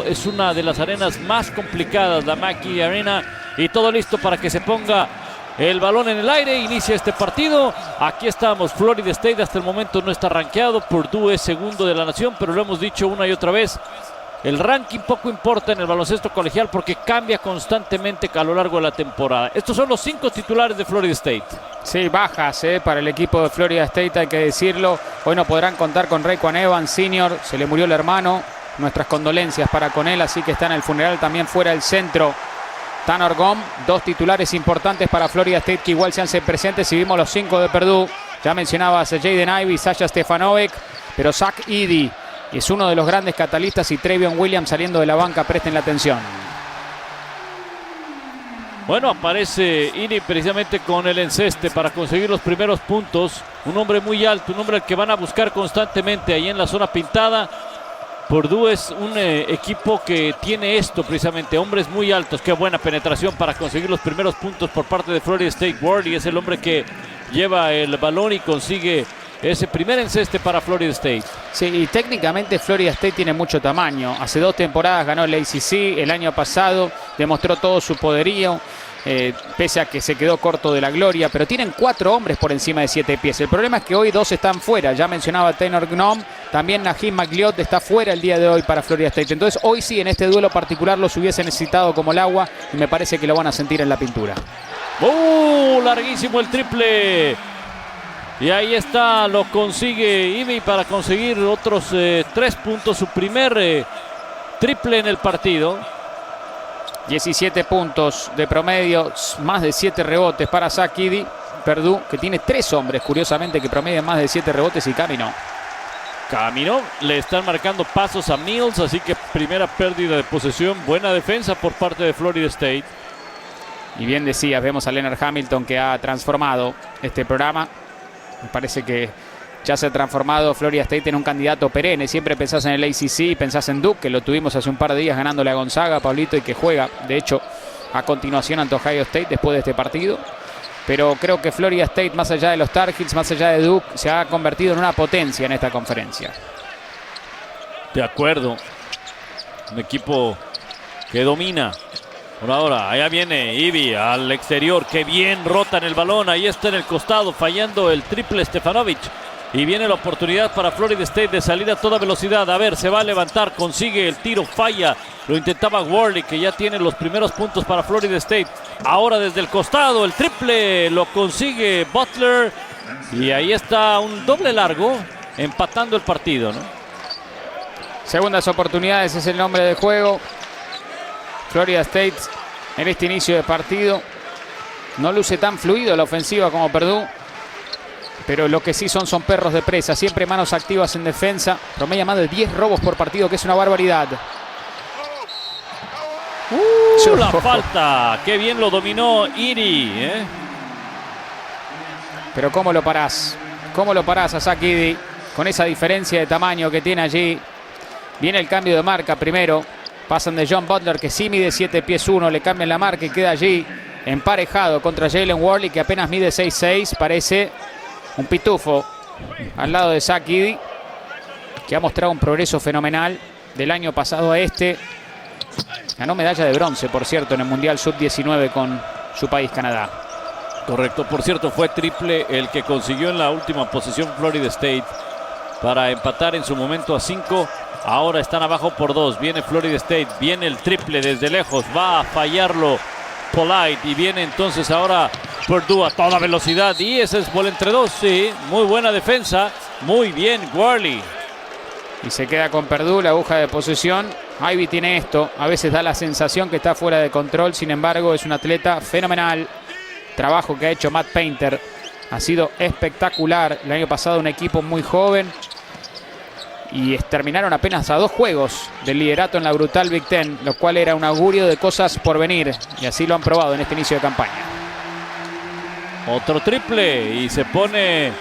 Es una de las arenas más complicadas, la Mackey Arena, y todo listo para que se ponga el balón en el aire. Inicia este partido. Aquí estamos. Florida State hasta el momento no está rankeado. Purdue es segundo de la nación, pero lo hemos dicho una y otra vez. El ranking poco importa en el baloncesto colegial porque cambia constantemente a lo largo de la temporada. Estos son los 5 titulares de Florida State. Sí, bajas para el equipo de Florida State, hay que decirlo. Hoy no podrán contar con Raekwon Evans Sr., se le murió el hermano. Nuestras condolencias para con él, así que está en el funeral también fuera del centro. Tanner Gom, 2 titulares importantes para Florida State que igual se hacen presentes. Si vimos los 5 de Purdue, ya mencionabas a Jaden Ivey, Sasha Stefanovic, pero Zach Edey es uno de los grandes catalistas y Trevion Williams saliendo de la banca, presten la atención. Bueno, aparece Edey precisamente con el enceste para conseguir los primeros puntos. Un hombre muy alto, un hombre al que van a buscar constantemente ahí en la zona pintada. Purdue es un equipo que tiene esto precisamente, hombres muy altos. Qué buena penetración para conseguir los primeros puntos por parte de Florida State. Worley es el hombre que lleva el balón y consigue ese primer enceste para Florida State. Sí, y técnicamente Florida State tiene mucho tamaño. Hace 2 temporadas ganó el ACC, el año pasado demostró todo su poderío. Pese a que se quedó corto de la gloria, pero tienen 4 hombres por encima de 7 pies. El problema es que hoy 2 están fuera. Ya mencionaba Tanner Gnom, también Naheem McLeod está fuera el día de hoy para Florida State. Entonces hoy sí, en este duelo particular los hubiese necesitado como el agua y me parece que lo van a sentir en la pintura. Larguísimo el triple. Y ahí está, lo consigue Ivey para conseguir otros 3 puntos, su primer triple en el partido. 17 puntos de promedio, más de 7 rebotes para Zach Edey. Purdue, que tiene 3 hombres, curiosamente, que promedian más de 7 rebotes y caminó. Le están marcando pasos a Mills, así que primera pérdida de posesión. Buena defensa por parte de Florida State. Y bien decías, vemos a Leonard Hamilton que ha transformado este programa. Me parece que ya se ha transformado Florida State en un candidato perenne. Siempre pensás en el ACC, pensás en Duke, que lo tuvimos hace un par de días ganándole a Gonzaga, Pablito, y que juega, de hecho, a continuación ante Ohio State después de este partido. Pero creo que Florida State, más allá de los Tar Heels, más allá de Duke, se ha convertido en una potencia en esta conferencia. De acuerdo. Un equipo que domina. Por ahora, allá viene Ivey al exterior. Qué bien rotan el balón. Ahí está en el costado, fallando el triple Stefanovic. Y viene la oportunidad para Florida State de salir a toda velocidad. A ver, se va a levantar, consigue el tiro, falla. Lo intentaba Worley, que ya tiene los primeros puntos para Florida State. Ahora desde el costado, el triple lo consigue Butler. Y ahí está un doble largo, empatando el partido, ¿no? Segundas oportunidades es el nombre del juego. Florida State en este inicio de partido no luce tan fluido la ofensiva como Purdue. Pero lo que sí son perros de presa, siempre manos activas en defensa. Promedia más de 10 robos por partido, que es una barbaridad. La falta, qué bien lo dominó Edey, Pero ¿cómo lo parás? ¿Cómo lo parás a Zach Edey con esa diferencia de tamaño que tiene allí? Viene el cambio de marca primero. Pasan de John Butler, que sí mide 7 pies 1, le cambian la marca y queda allí emparejado contra Jalen Worley, que apenas mide 6'6", parece un pitufo al lado de Zach Edey, que ha mostrado un progreso fenomenal del año pasado a este. Ganó medalla de bronce, por cierto, en el Mundial Sub-19 con su país, Canadá. Correcto, por cierto, fue triple el que consiguió en la última posesión Florida State para empatar en su momento a 5. Ahora están abajo por 2. Viene Florida State, viene el triple desde lejos, va a fallarlo Polite y viene entonces ahora Purdue a toda velocidad y ese es bola entre 2, sí, muy buena defensa, muy bien Worley. Y se queda con Purdue la aguja de posesión. Ivey tiene esto, a veces da la sensación que está fuera de control, sin embargo es un atleta fenomenal. Trabajo que ha hecho Matt Painter ha sido espectacular. El año pasado un equipo muy joven y terminaron apenas a 2 juegos del liderato en la brutal Big Ten, lo cual era un augurio de cosas por venir y así lo han probado en este inicio de campaña. Otro triple y se pone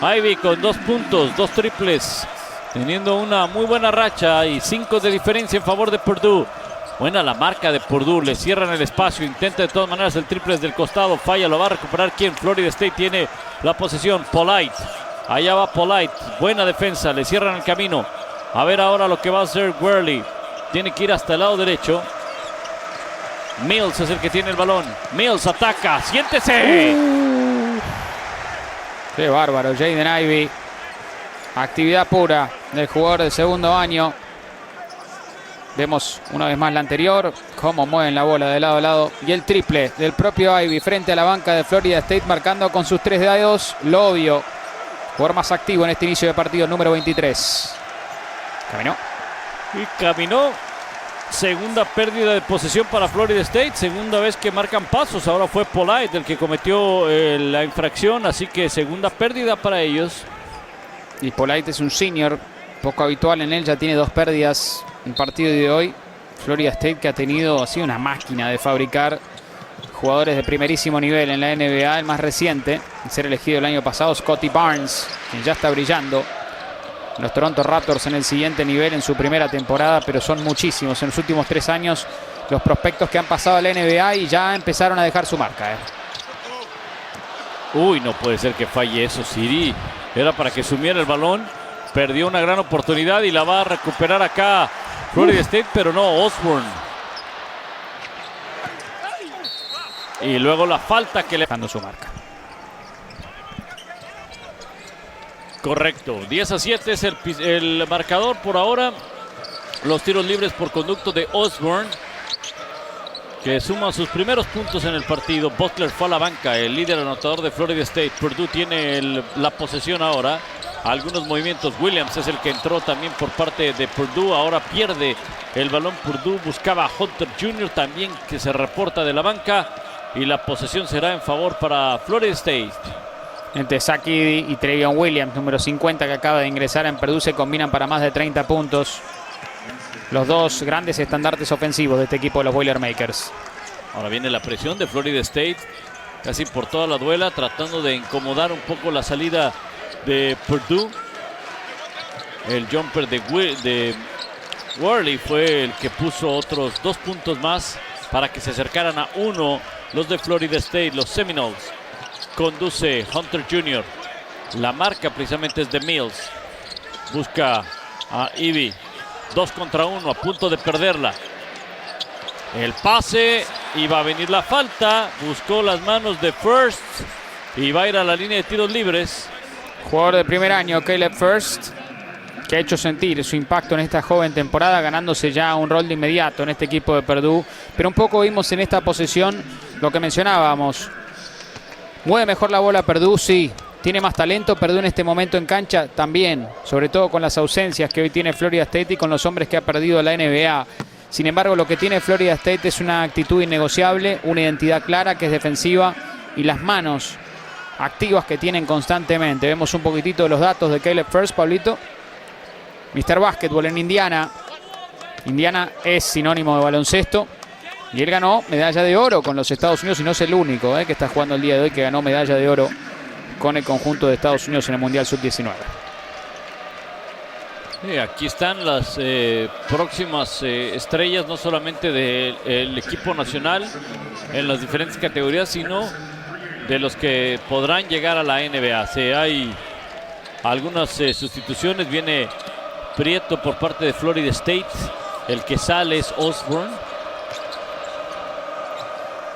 Ivey con 2 puntos, 2 triples, teniendo una muy buena racha y 5 de diferencia en favor de Purdue. Buena la marca de Purdue, le cierran el espacio, intenta de todas maneras el triple desde el costado, falla, lo va a recuperar quien. Florida State tiene la posesión, Polite. Allá va Polite, buena defensa, le cierran el camino. A ver ahora lo que va a hacer Worley. tiene que ir hasta el lado derecho. Mills es el que tiene el balón. Mills ataca, siéntese. Qué bárbaro, Jaden Ivey. Actividad pura del jugador del segundo año. Vemos una vez más la anterior, cómo mueven la bola de lado a lado. Y el triple del propio Ivey frente a la banca de Florida State, marcando con sus 3 dedos. Lo obvio. Jugador más activo en este inicio de partido, número 23. Caminó. Y caminó. Segunda pérdida de posesión para Florida State. Segunda vez que marcan pasos. Ahora fue Polite el que cometió la infracción. Así que segunda pérdida para ellos. Y Polite es un senior, poco habitual en él. Ya tiene 2 pérdidas en el partido de hoy. Florida State, que ha sido una máquina de fabricar jugadores de primerísimo nivel en la NBA. El más reciente en ser elegido el año pasado, Scotty Barnes, quien ya está brillando. Los Toronto Raptors en el siguiente nivel en su primera temporada, pero son muchísimos en los últimos 3 años los prospectos que han pasado a la NBA y ya empezaron a dejar su marca. Uy, no puede ser que falle eso, Siri. Era para que sumiera el balón. Perdió una gran oportunidad y la va a recuperar acá Florida State, pero no, Osborne. Y luego la falta que le... dejando su marca. Correcto, 10-7 es el marcador por ahora. Los tiros libres por conducto de Osborne, que suma sus primeros puntos en el partido. Butler fue a la banca, el líder anotador de Florida State. Purdue tiene la posesión ahora. Algunos movimientos. Williams es el que entró también por parte de Purdue. Ahora pierde el balón Purdue. Buscaba a Hunter Jr. también, que se reporta de la banca. Y la posesión será en favor para Florida State. Entre Zach Edey y Trevion Williams, número 50, que acaba de ingresar en Purdue, se combinan para más de 30 puntos. Los dos grandes estandartes ofensivos de este equipo de los Boilermakers. Ahora viene la presión de Florida State, casi por toda la duela, tratando de incomodar un poco la salida de Purdue. El jumper de Worley fue el que puso otros 2 puntos más para que se acercaran a 1 los de Florida State, los Seminoles. Conduce Hunter Jr. La marca precisamente es de Mills. Busca a Ivey. 2 contra 1, a punto de perderla. El pase y va a venir la falta. Buscó las manos de First y va a ir a la línea de tiros libres. Jugador de primer año, Caleb First, que ha hecho sentir su impacto en esta joven temporada, ganándose ya un rol de inmediato en este equipo de Purdue. Pero un poco vimos en esta posesión lo que mencionábamos. Mueve mejor la bola Purdue, sí. Tiene más talento Purdue en este momento en cancha también. Sobre todo con las ausencias que hoy tiene Florida State y con los hombres que ha perdido la NBA. Sin embargo, lo que tiene Florida State es una actitud innegociable, una identidad clara que es defensiva y las manos activas que tienen constantemente. Vemos un poquitito de los datos de Caleb First, Pablito. Mr. Basketball en Indiana. Indiana es sinónimo de baloncesto. Y él ganó medalla de oro con los Estados Unidos y no es el único que está jugando el día de hoy que ganó medalla de oro con el conjunto de Estados Unidos en el Mundial Sub-19. Aquí están las próximas estrellas, no solamente del equipo nacional en las diferentes categorías, sino de los que podrán llegar a la NBA. Hay algunas sustituciones. Viene Prieto por parte de Florida State. El que sale es Osborne.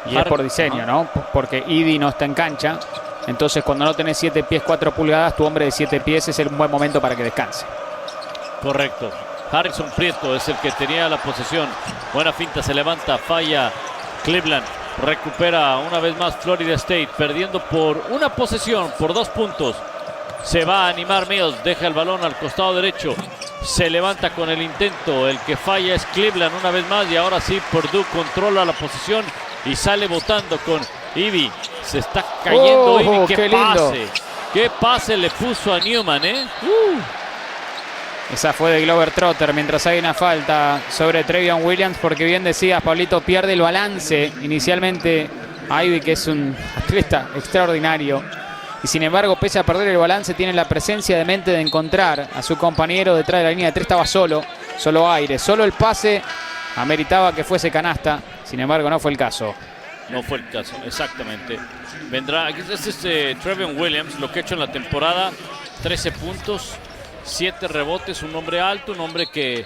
Y es por diseño, ¿no? Porque Edey no está en cancha. Entonces, cuando no tenés 7 pies, 4 pulgadas, tu hombre de 7 pies es un buen momento para que descanse. Correcto. Harrison Prieto es el que tenía la posesión. Buena finta, se levanta, falla Cleveland. Recupera una vez más Florida State, perdiendo por una posesión, por 2 puntos. Se va a animar Mills, deja el balón al costado derecho. Se levanta con el intento. El que falla es Cleveland una vez más. Y ahora sí, Purdue controla la posesión y sale botando con Ivey. Se está cayendo Ivey. ¡Qué pase! ¡Qué pase le puso a Newman, Esa fue de Glover Trotter, mientras hay una falta sobre Trevion Williams, porque bien decías, Pablito, pierde el balance inicialmente Ivey, que es un atleta extraordinario. Y sin embargo, pese a perder el balance, tiene la presencia de mente de encontrar a su compañero detrás de la línea de 3. Estaba solo aire, solo el pase ameritaba que fuese canasta. Sin embargo, no fue el caso. No fue el caso, exactamente. Vendrá, este es Trevion Williams, lo que ha hecho en la temporada: 13 puntos, 7 rebotes, un hombre alto, un hombre que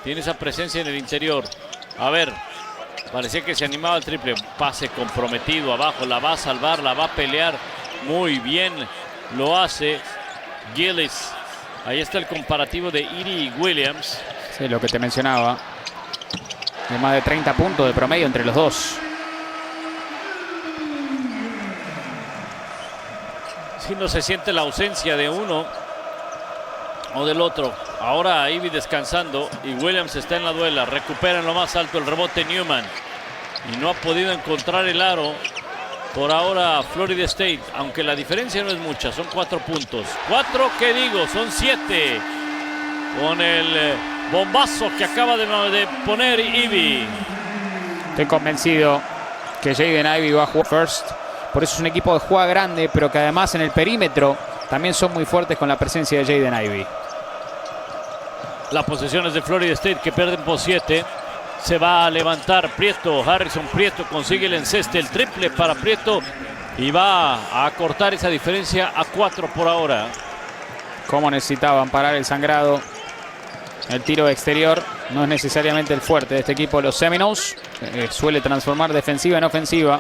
Tiene esa presencia en el interior. A ver, parecía que se animaba al triple. Pase comprometido abajo, la va a salvar, la va a pelear. Muy bien lo hace Gillis. Ahí está el comparativo de Edey y Williams. Sí, lo que te mencionaba. De más de 30 puntos de promedio entre los dos. Si no se siente la ausencia de uno o del otro. Ahora Ivy descansando y Williams está en la duela. Recupera en lo más alto el rebote Newman. Y no ha podido encontrar el aro. Por ahora Florida State, aunque la diferencia no es mucha, son 4 puntos. 4, ¿qué digo? Son 7. Con el bombazo que acaba de poner Ivy. Estoy convencido que Jaden Ivey va a jugar first. Por eso es un equipo que juega grande, pero que además en el perímetro también son muy fuertes con la presencia de Jaden Ivey. La posesión es de Florida State, que pierden por 7. Se va a levantar Prieto. Harrison Prieto consigue el enceste, el triple para Prieto. Y va a acortar esa diferencia a 4 por ahora. Cómo necesitaban parar el sangrado. El tiro exterior no es necesariamente el fuerte de este equipo, los Seminoles. Suele transformar defensiva en ofensiva.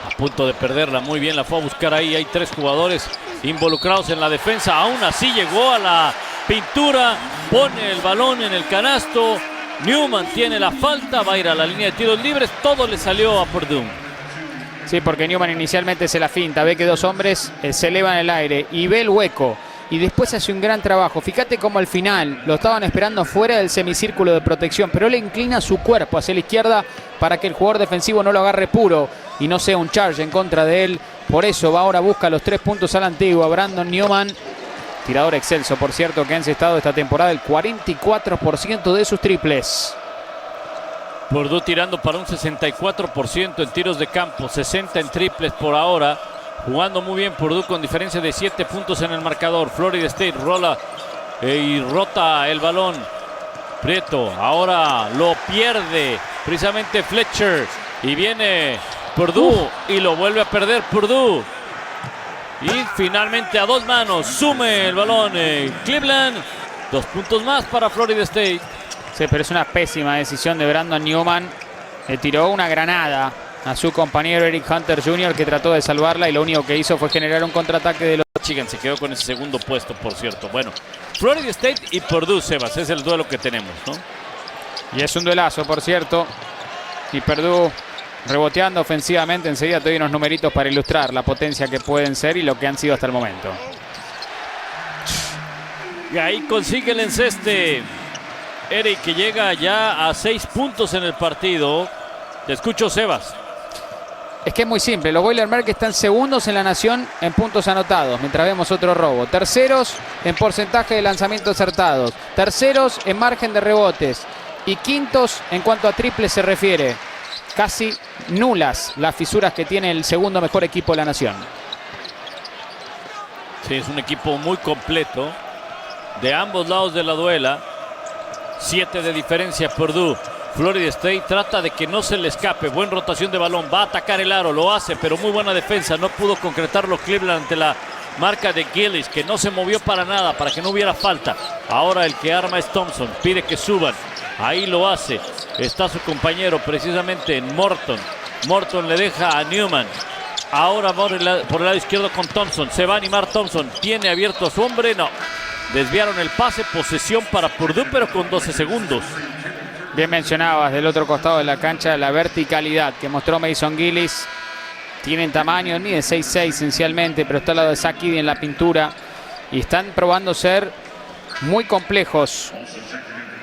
A punto de perderla, muy bien la fue a buscar ahí. Hay 3 jugadores involucrados en la defensa. Aún así llegó a la pintura, pone el balón en el canasto. Newman tiene la falta, va a ir a la línea de tiros libres. Todo le salió a Purdue. Sí, porque Newman inicialmente se la finta, ve que 2 hombres se elevan en el aire y ve el hueco. Y después hace un gran trabajo. Fíjate cómo al final lo estaban esperando fuera del semicírculo de protección, pero le inclina su cuerpo hacia la izquierda para que el jugador defensivo no lo agarre puro y no sea un charge en contra de él. Por eso va ahora, busca los 3 puntos a la antigua. Brandon Newman, tirador excelso, por cierto, que ha encestado esta temporada el 44% de sus triples. Purdue tirando para un 64% en tiros de campo, 60 en triples por ahora. Jugando muy bien Purdue con diferencia de 7 puntos en el marcador. Florida State rola y rota el balón. Prieto ahora lo pierde precisamente Fletcher. Y viene Purdue y lo vuelve a perder Purdue. Y finalmente a 2 manos sume el balón Cleveland. 2 puntos más para Florida State. Sí, pero es una pésima decisión de Brandon Newman. Le tiró una granada a su compañero Eric Hunter Jr., que trató de salvarla y lo único que hizo fue generar un contraataque de los... Michigan se quedó con ese segundo puesto, por cierto. Bueno, Florida State y Purdue, Sebas, es el duelo que tenemos, ¿no? Y es un duelazo, por cierto. Y Purdue reboteando ofensivamente. Enseguida te doy unos numeritos para ilustrar la potencia que pueden ser y lo que han sido hasta el momento. Y ahí consigue el enceste Eric, que llega ya a 6 puntos en el partido. Te escucho, Sebas. Es que es muy simple. Los Boilermakers están segundos en la nación en puntos anotados, mientras vemos otro robo. Terceros en porcentaje de lanzamientos acertados. Terceros en margen de rebotes. Y quintos en cuanto a triples se refiere. Casi nulas las fisuras que tiene el segundo mejor equipo de la nación. Sí, es un equipo muy completo. De ambos lados de la duela. 7 de diferencia Purdue. Florida State trata de que no se le escape. Buena rotación de balón. Va a atacar el aro. Lo hace, pero muy buena defensa. No pudo concretarlo Cleveland ante la marca de Gillis, que no se movió para nada, para que no hubiera falta. Ahora el que arma es Thompson. Pide que suban. Ahí lo hace. Está su compañero precisamente en Morton. Morton le deja a Newman. Ahora por el lado izquierdo con Thompson. Se va a animar Thompson. Tiene abierto a su hombre. No. Desviaron el pase. Posesión para Purdue, pero con 12 segundos. Bien mencionabas del otro costado de la cancha la verticalidad que mostró Mason Gillis. Tienen tamaño, mide 6'6" esencialmente, pero está al lado de Zach Edey en la pintura. Y están probando ser muy complejos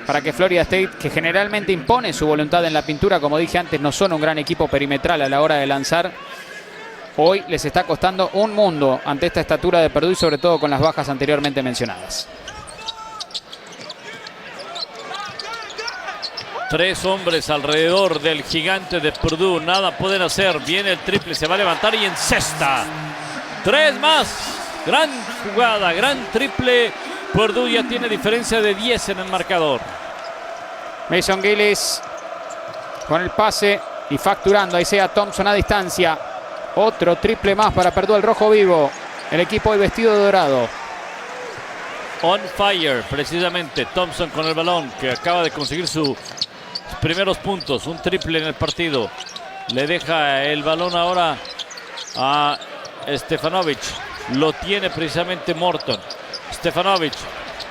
para que Florida State, que generalmente impone su voluntad en la pintura, como dije antes, no son un gran equipo perimetral a la hora de lanzar. Hoy les está costando un mundo ante esta estatura de Purdue y sobre todo con las bajas anteriormente mencionadas. 3 hombres alrededor del gigante de Purdue. Nada pueden hacer. Viene el triple. Se va a levantar y encesta. 3 más. Gran jugada. Gran triple. Purdue ya tiene diferencia de 10 en el marcador. Mason Gillis con el pase y facturando. Ahí sea Thompson a distancia. Otro triple más para Purdue, el rojo vivo. El equipo hoy vestido de dorado. on fire, precisamente. Thompson con el balón, que acaba de conseguir sus primeros puntos, un triple en el partido. Le deja el balón ahora a Stefanovic. Lo tiene precisamente Morton. Stefanovic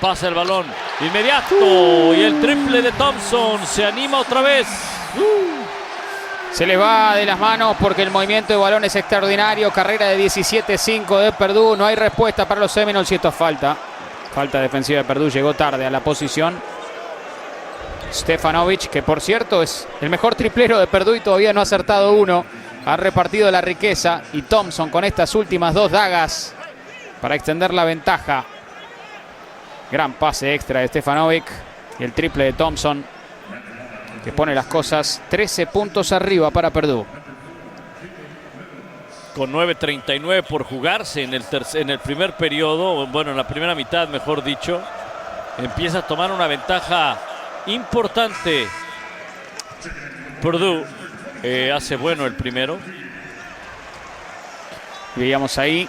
pasa el balón inmediato y el triple de Thompson. Se anima otra vez. Se le va de las manos porque el movimiento de balón es extraordinario. Carrera de 17-5 de Purdue. No hay respuesta para los Seminoles y esto es falta. Falta defensiva de Purdue. Llegó tarde a la posición. Stefanovic, que por cierto es el mejor triplero de Purdue y todavía no ha acertado uno. Ha repartido la riqueza. Y Thompson con estas últimas dos dagas para extender la ventaja. Gran pase extra de Stefanovic. Y el triple de Thompson, que pone las cosas 13 puntos arriba para Purdue. Con 9:39 por jugarse en el primer periodo, bueno, en la primera mitad, mejor dicho, empieza a tomar una ventaja importante. Purdue hace bueno el primero. Veíamos ahí,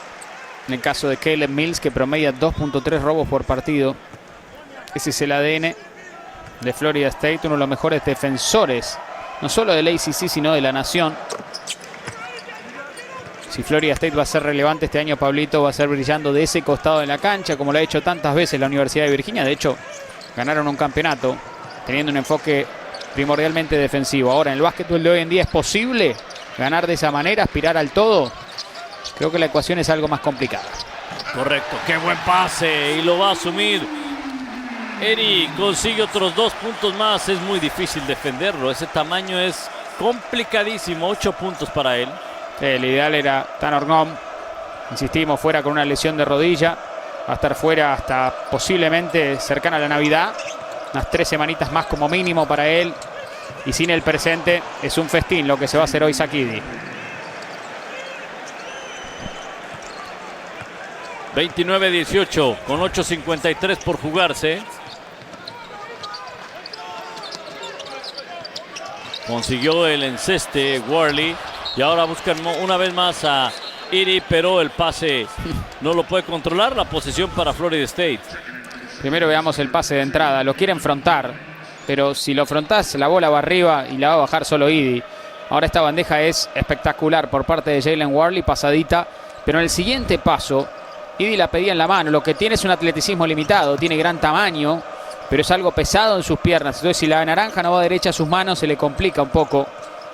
en el caso de Caleb Mills, que promedia 2.3 robos por partido. Ese es el ADN de Florida State, uno de los mejores defensores, no solo del ACC, sino de la nación. Si Florida State va a ser relevante este año, Pablito, va a ser brillando de ese costado de la cancha, como lo ha hecho tantas veces la Universidad de Virginia. De hecho, ganaron un campeonato teniendo un enfoque primordialmente defensivo. Ahora, en el básquetbol de hoy en día, ¿es posible ganar de esa manera, aspirar al todo? Creo que la ecuación es algo más complicada. Correcto, qué buen pase y lo va a asumir. Eri consigue otros 2 puntos más. Es muy difícil defenderlo. Ese tamaño es complicadísimo. 8 puntos para él. El ideal era Tanner Ngom. Insistimos, fuera con una lesión de rodilla. Va a estar fuera hasta posiblemente cercana a la Navidad. Unas 3 semanitas más como mínimo para él. Y sin el presente es un festín lo que se va a hacer hoy Sakidi. 29-18 con 8:53 por jugarse. Consiguió el enceste Worley. Y ahora buscan una vez más a Iri, pero el pase no lo puede controlar. La posesión para Florida State. Primero veamos el pase de entrada. Lo quieren frontar, pero si lo frontás, la bola va arriba y la va a bajar solo Iri. Ahora esta bandeja es espectacular por parte de Jalen Worley, pasadita. Pero en el siguiente paso, Iri la pedía en la mano. Lo que tiene es un atleticismo limitado. Tiene gran tamaño, pero es algo pesado en sus piernas. Entonces, si la naranja no va derecha a sus manos, se le complica un poco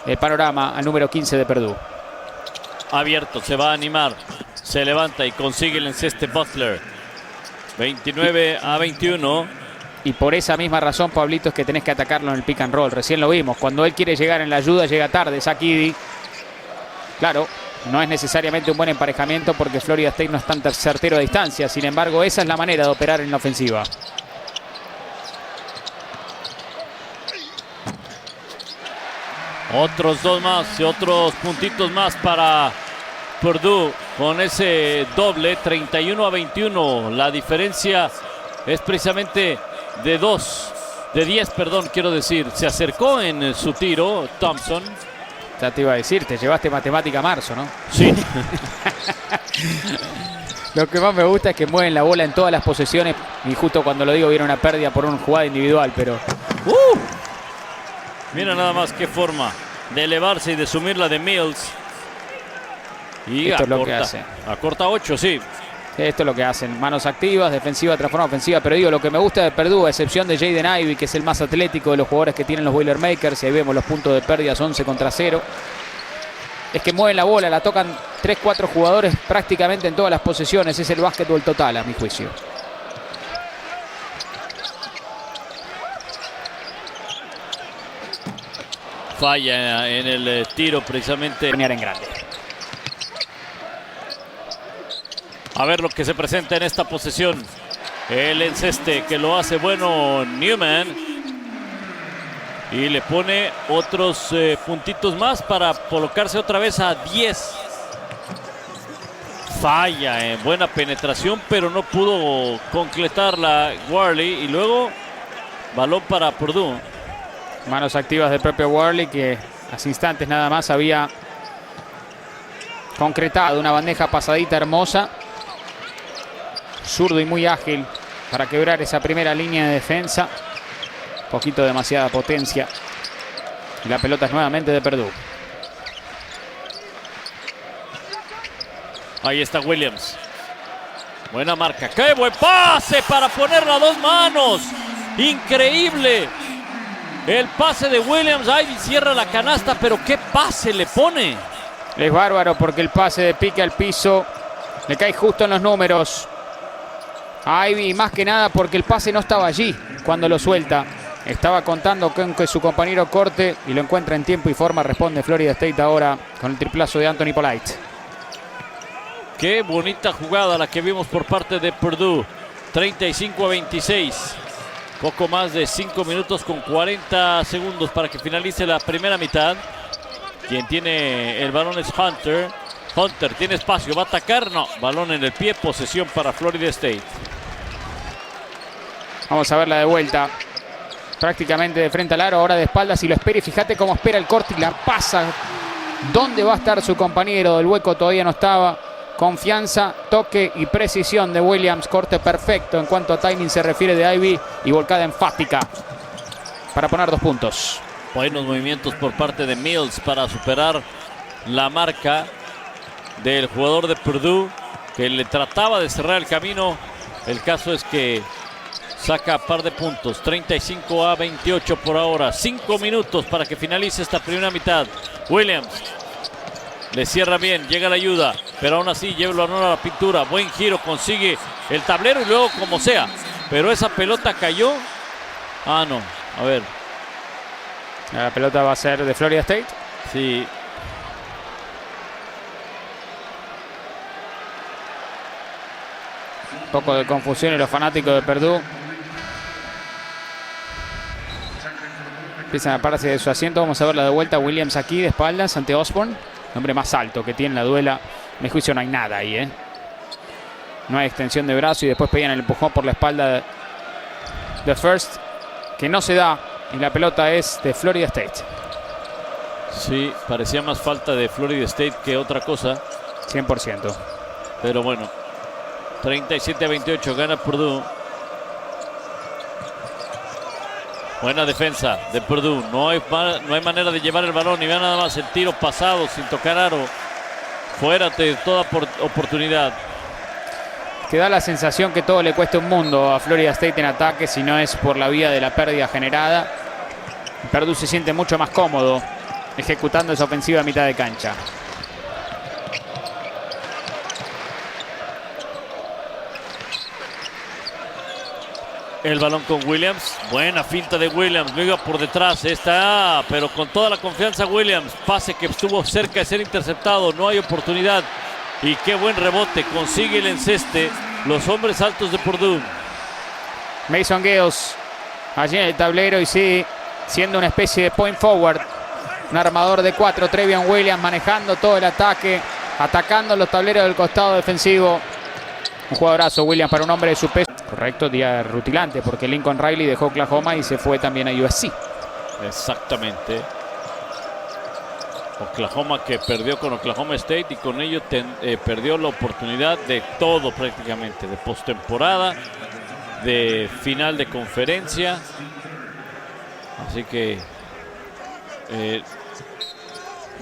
el panorama al número 15 de Purdue. Abierto, se va a animar. Se levanta y consigue el enceste Butler. 29-21. Y por esa misma razón, Pablito, es que tenés que atacarlo en el pick and roll. Recién lo vimos. Cuando él quiere llegar en la ayuda, llega tarde. Sakidi. Claro, no es necesariamente un buen emparejamiento porque Florida State no es tan certero a distancia. Sin embargo, esa es la manera de operar en la ofensiva. Otros 2 más y otros puntitos más para Purdue con ese doble, 31-21. La diferencia es precisamente de 10, perdón, quiero decir. Se acercó en su tiro Thompson. Ya te iba a decir, te llevaste matemática a marzo, ¿no? Sí. Lo que más me gusta es que mueven la bola en todas las posesiones. Y justo cuando lo digo, viene una pérdida por una jugada individual, pero... Mira nada más qué forma de elevarse y de sumirla de Mills. Y esto acorta, es lo que hace. Acorta 8, sí. Esto es lo que hacen. Manos activas, defensiva, transforma ofensiva. Pero digo, lo que me gusta de Purdue, a excepción de Jaden Ivey, que es el más atlético de los jugadores que tienen los Boilermakers, y ahí vemos los puntos de pérdidas 11-0, es que mueven la bola, la tocan 3-4 jugadores prácticamente en todas las posesiones. Es el básquetbol total, a mi juicio. Falla en el tiro precisamente. En grande. A ver lo que se presenta en esta posesión. El enceste que lo hace bueno Newman. Y le pone otros puntitos más para colocarse otra vez a 10. Falla en buena penetración, pero no pudo concretarla Worley. Y luego balón para Purdue. Manos activas del propio Worley, que hace instantes nada más había concretado una bandeja pasadita hermosa. Zurdo y muy ágil para quebrar esa primera línea de defensa. Un poquito demasiada potencia. Y la pelota es nuevamente de Purdue. Ahí está Williams. Buena marca. ¡Qué buen pase para ponerla a 2 manos! ¡Increíble! El pase de Williams. Ivy cierra la canasta, pero ¿qué pase le pone? Es bárbaro porque el pase de pique al piso le cae justo en los números a Ivy. Más que nada porque el pase no estaba allí cuando lo suelta. Estaba contando con que su compañero corte y lo encuentra en tiempo y forma. Responde Florida State ahora con el triplazo de Anthony Polite. Qué bonita jugada la que vimos por parte de Purdue. 35-26. Poco más de 5 minutos con 40 segundos para que finalice la primera mitad. Quien tiene el balón es Hunter. Hunter tiene espacio, va a atacar. No, balón en el pie, posesión para Florida State. Vamos a verla de vuelta. Prácticamente de frente al aro, ahora de espaldas y lo espera. Y fíjate cómo espera el corte y la pasa. ¿Dónde va a estar su compañero? El hueco todavía no estaba. Confianza, toque y precisión de Williams. Corte perfecto en cuanto a timing se refiere de Ivy. Y volcada enfática para poner 2 puntos. Buenos movimientos por parte de Mills para superar la marca del jugador de Purdue, que le trataba de cerrar el camino. El caso es que saca par de puntos. 35-28 por ahora. 5 minutos para que finalice esta primera mitad. Williams le cierra bien, llega la ayuda, pero aún así lleva el balón a la pintura. Buen giro, consigue el tablero y luego como sea. Pero esa pelota cayó. Ah, no, a ver. La pelota va a ser de Florida State. Sí. Un poco de confusión en los fanáticos de Purdue. Empiezan a pararse de su asiento. Vamos a verla de vuelta. Williams aquí de espaldas ante Osborne. El hombre más alto que tiene la duela. A mi juicio no hay nada ahí, ¿eh? No hay extensión de brazo y después pegan el empujón por la espalda de First, que no se da. Y la pelota es de Florida State. Sí, parecía más falta de Florida State que otra cosa. 100%. Pero bueno, 37-28 gana Purdue. Buena defensa de Purdue. No hay manera de llevar el balón. Y vean nada más el tiro pasado sin tocar aro. Fuera de toda oportunidad. Que da la sensación que todo le cuesta un mundo a Florida State en ataque, si no es por la vía de la pérdida generada. Purdue se siente mucho más cómodo ejecutando esa ofensiva a mitad de cancha. El balón con Williams. Buena finta de Williams. Lo iba por detrás. Está, pero con toda la confianza Williams. Pase que estuvo cerca de ser interceptado. No hay oportunidad. Y qué buen rebote. Consigue el enceste. Los hombres altos de Purdue. Mason Giles allí en el tablero y sí, siendo una especie de point forward. Un armador de 4. Trevion Williams manejando todo el ataque. Atacando los tableros del costado defensivo. Un jugadorazo Williams para un hombre de su peso. Correcto, día rutilante porque Lincoln Riley dejó Oklahoma y se fue también a USC. Exactamente. Oklahoma que perdió con Oklahoma State y con ello perdió la oportunidad de todo prácticamente. De postemporada, de final de conferencia. Así que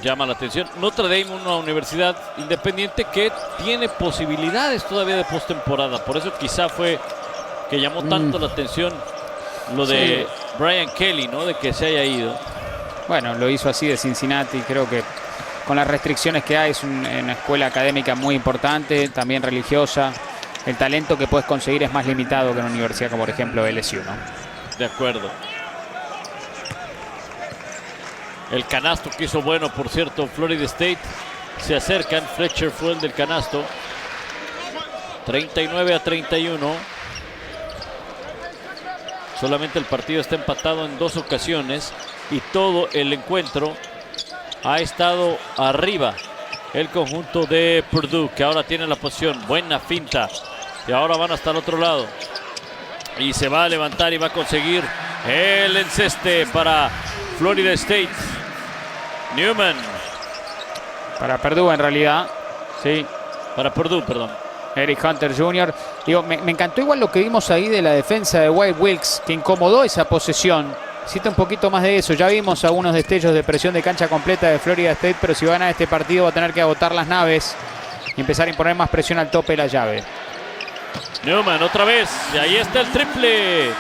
llama la atención. Notre Dame, una universidad independiente que tiene posibilidades todavía de postemporada. Por eso quizá fue que llamó tanto la atención lo de Brian Kelly, ¿no? De que se haya ido. Bueno, lo hizo así de Cincinnati. Creo que con las restricciones que hay es una escuela académica muy importante, también religiosa. El talento que puedes conseguir es más limitado que en una universidad como por ejemplo LSU, ¿no? De acuerdo. El canasto que hizo bueno, por cierto, Florida State. Se acercan, Fletcher fue el del canasto. 39-31. Solamente el partido está empatado en 2 ocasiones y todo el encuentro ha estado arriba el conjunto de Purdue, que ahora tiene la posición. Buena finta y ahora van hasta el otro lado y se va a levantar y va a conseguir el enceste para Florida State. Newman. Para Purdue en realidad. Sí. Para Purdue, perdón. Eric Hunter Jr. Digo, me encantó igual lo que vimos ahí de la defensa de Wade Wilkes, que incomodó esa posesión. Necesita un poquito más de eso. Ya vimos algunos destellos de presión de cancha completa de Florida State, pero si va a ganar este partido va a tener que agotar las naves y empezar a imponer más presión al tope de la llave. Newman otra vez. Y ahí está el triple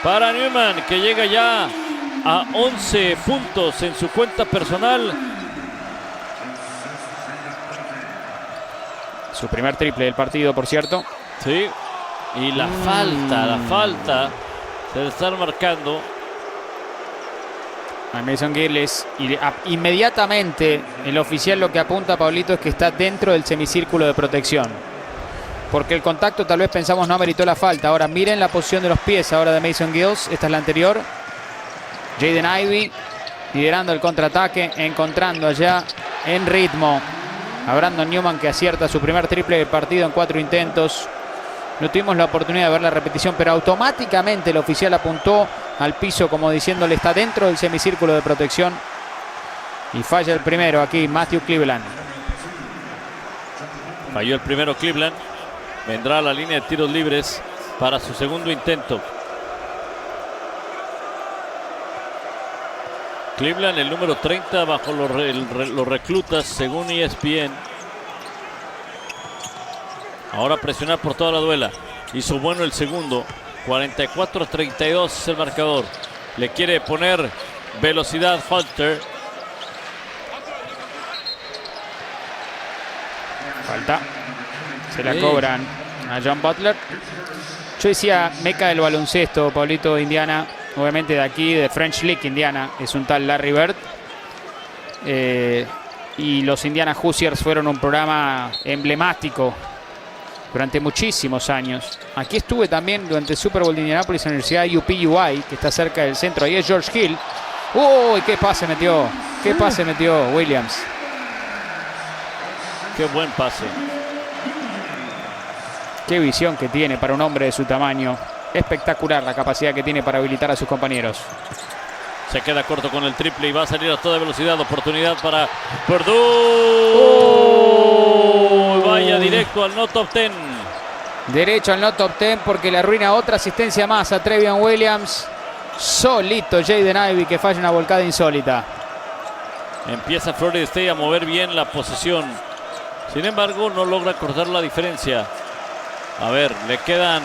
para Newman, que llega ya a 11 puntos en su cuenta personal. Su primer triple del partido, por cierto. Sí. Y la falta se le están marcando A Mason Gillis. Y inmediatamente el oficial lo que apunta, Pablito, es que está dentro del semicírculo de protección. Porque el contacto tal vez pensamos no ameritó la falta. Ahora miren la posición de los pies ahora de Mason Gillis. Esta es la anterior. Jaden Ivey liderando el contraataque, encontrando allá en ritmo a Brandon Newman, que acierta su primer triple del partido en 4 intentos. No tuvimos la oportunidad de ver la repetición, pero automáticamente el oficial apuntó al piso como diciéndole está dentro del semicírculo de protección. Y falla el primero aquí Matthew Cleveland. Falló el primero Cleveland. Vendrá a la línea de tiros libres para su segundo intento. Cleveland, el número 30 bajo los reclutas según ESPN. Ahora presionar por toda la duela. Hizo bueno el segundo. 44-32 es el marcador. Le quiere poner velocidad Hunter. Falta. Se la cobran a John Butler. Yo decía meca del baloncesto, Pablito, de Indiana. Obviamente de aquí, de French League, Indiana, es un tal Larry Bird. Y los Indiana Hoosiers fueron un programa emblemático durante muchísimos años. Aquí estuve también durante el Super Bowl de Indianapolis en la Universidad UPUI, que está cerca del centro. Ahí es George Hill. ¡Uy! ¡Qué pase metió! ¡Qué pase metió Williams! ¡Qué buen pase! ¡Qué visión que tiene para un hombre de su tamaño! Espectacular la capacidad que tiene para habilitar a sus compañeros. Se queda corto con el triple y va a salir a toda velocidad. Oportunidad para Purdue. Vaya directo al no top 10. Derecho al no top 10 porque le arruina otra asistencia más a Trevion Williams. Solito Jaden Ivey, que falla una volcada insólita. Empieza Florida State a mover bien la posesión. Sin embargo, no logra cortar la diferencia. A ver, le quedan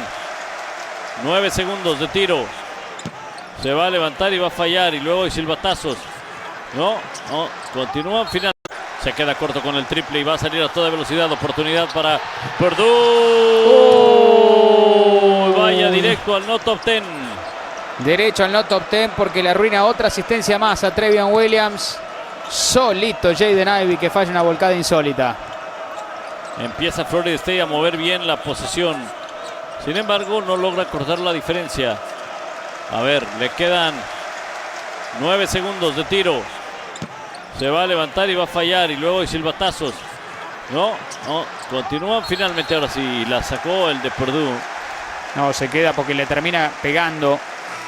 9 segundos de tiro. Se va a levantar y va a fallar. Y luego hay silbatazos. No, continúa final. Se queda corto con el triple y va a salir a toda velocidad. Oportunidad para Purdue. Vaya directo al no top 10. Derecho al no top 10 porque le arruina otra asistencia más a Trevion Williams. Solito Jaden Ivey, que falla una volcada insólita. Empieza Florida State a mover bien la posesión. Sin embargo, no logra cortar la diferencia. A ver, le quedan 9 segundos de tiro. Se va a levantar y va a fallar. Y luego hay silbatazos. No, continúan finalmente. Ahora sí, la sacó el de Purdue. No, se queda porque le termina pegando.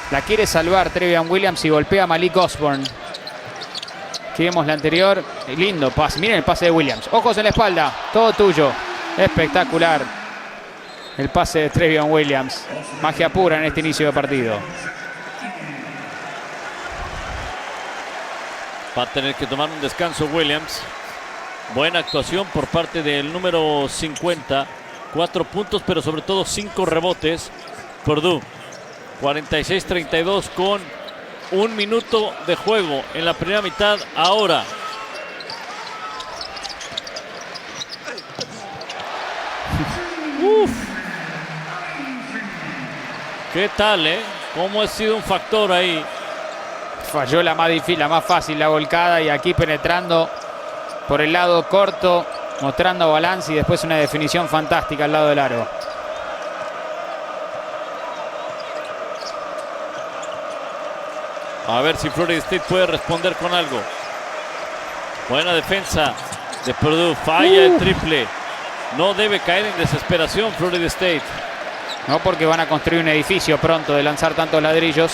La quiere salvar Trevion Williams y golpea a Malik Osborne. Aquí vemos la anterior. Lindo pase. Miren el pase de Williams. Ojos en la espalda. Todo tuyo. Espectacular. El pase de Trevion Williams. Magia pura en este inicio de partido. Va a tener que tomar un descanso Williams. Buena actuación por parte del número 50. 4 puntos, pero sobre todo 5 rebotes. Purdue. 46-32 con 1 minuto de juego en la primera mitad ahora. ¿Qué tal, ¿Cómo ha sido un factor ahí? Falló la más difícil, la más fácil, la volcada, y aquí penetrando por el lado corto, mostrando balance y después una definición fantástica al lado del aro. A ver si Florida State puede responder con algo. Buena defensa de Purdue. Falla el triple. No debe caer en desesperación Florida State. No, porque van a construir un edificio pronto de lanzar tantos ladrillos.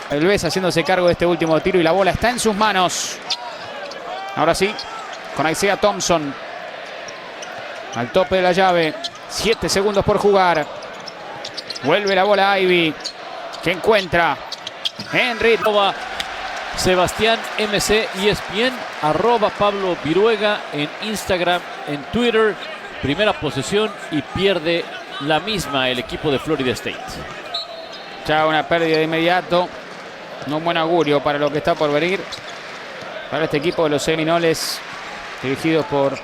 El Bes haciéndose cargo de este último tiro y la bola está en sus manos. Ahora sí, con Isaiah Thompson al tope de la llave. 7 segundos por jugar. Vuelve la bola Ivy, que encuentra Henry. Sebastián MC ESPN, ¡Pablo Viruega en Instagram, en Twitter. Primera posesión y pierde la misma el equipo de Florida State. Ya una pérdida de inmediato. No un buen augurio para lo que está por venir para este equipo de los Seminoles, dirigidos por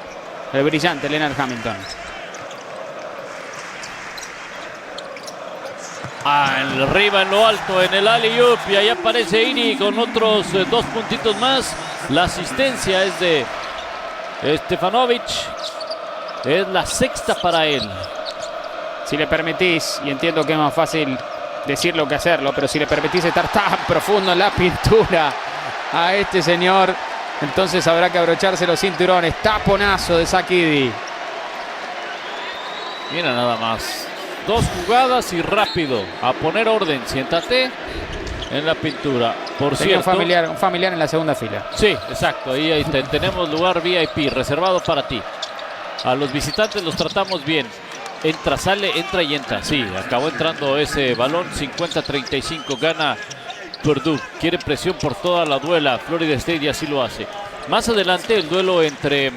el brillante Leonard Hamilton. Arriba en lo alto, en el alley-oop, y ahí aparece Iri con otros 2 puntitos más. La asistencia es de Stefanovic. Es la 6ª para él. Si le permitís, y entiendo que es más fácil decirlo que hacerlo, pero si le permitís estar tan profundo en la pintura a este señor, entonces habrá que abrocharse los cinturones. Taponazo de Zach Edey. Mira nada más. 2 jugadas y rápido. A poner orden. Siéntate en la pintura. Por cierto, un familiar en la segunda fila. Sí, exacto. Ahí tenemos lugar VIP reservado para ti. A los visitantes los tratamos bien. Entra, sale, entra y entra. Sí, acabó entrando ese balón. 50-35. Gana Purdue. Quiere presión por toda la duela Florida State y así lo hace. Más adelante el duelo entre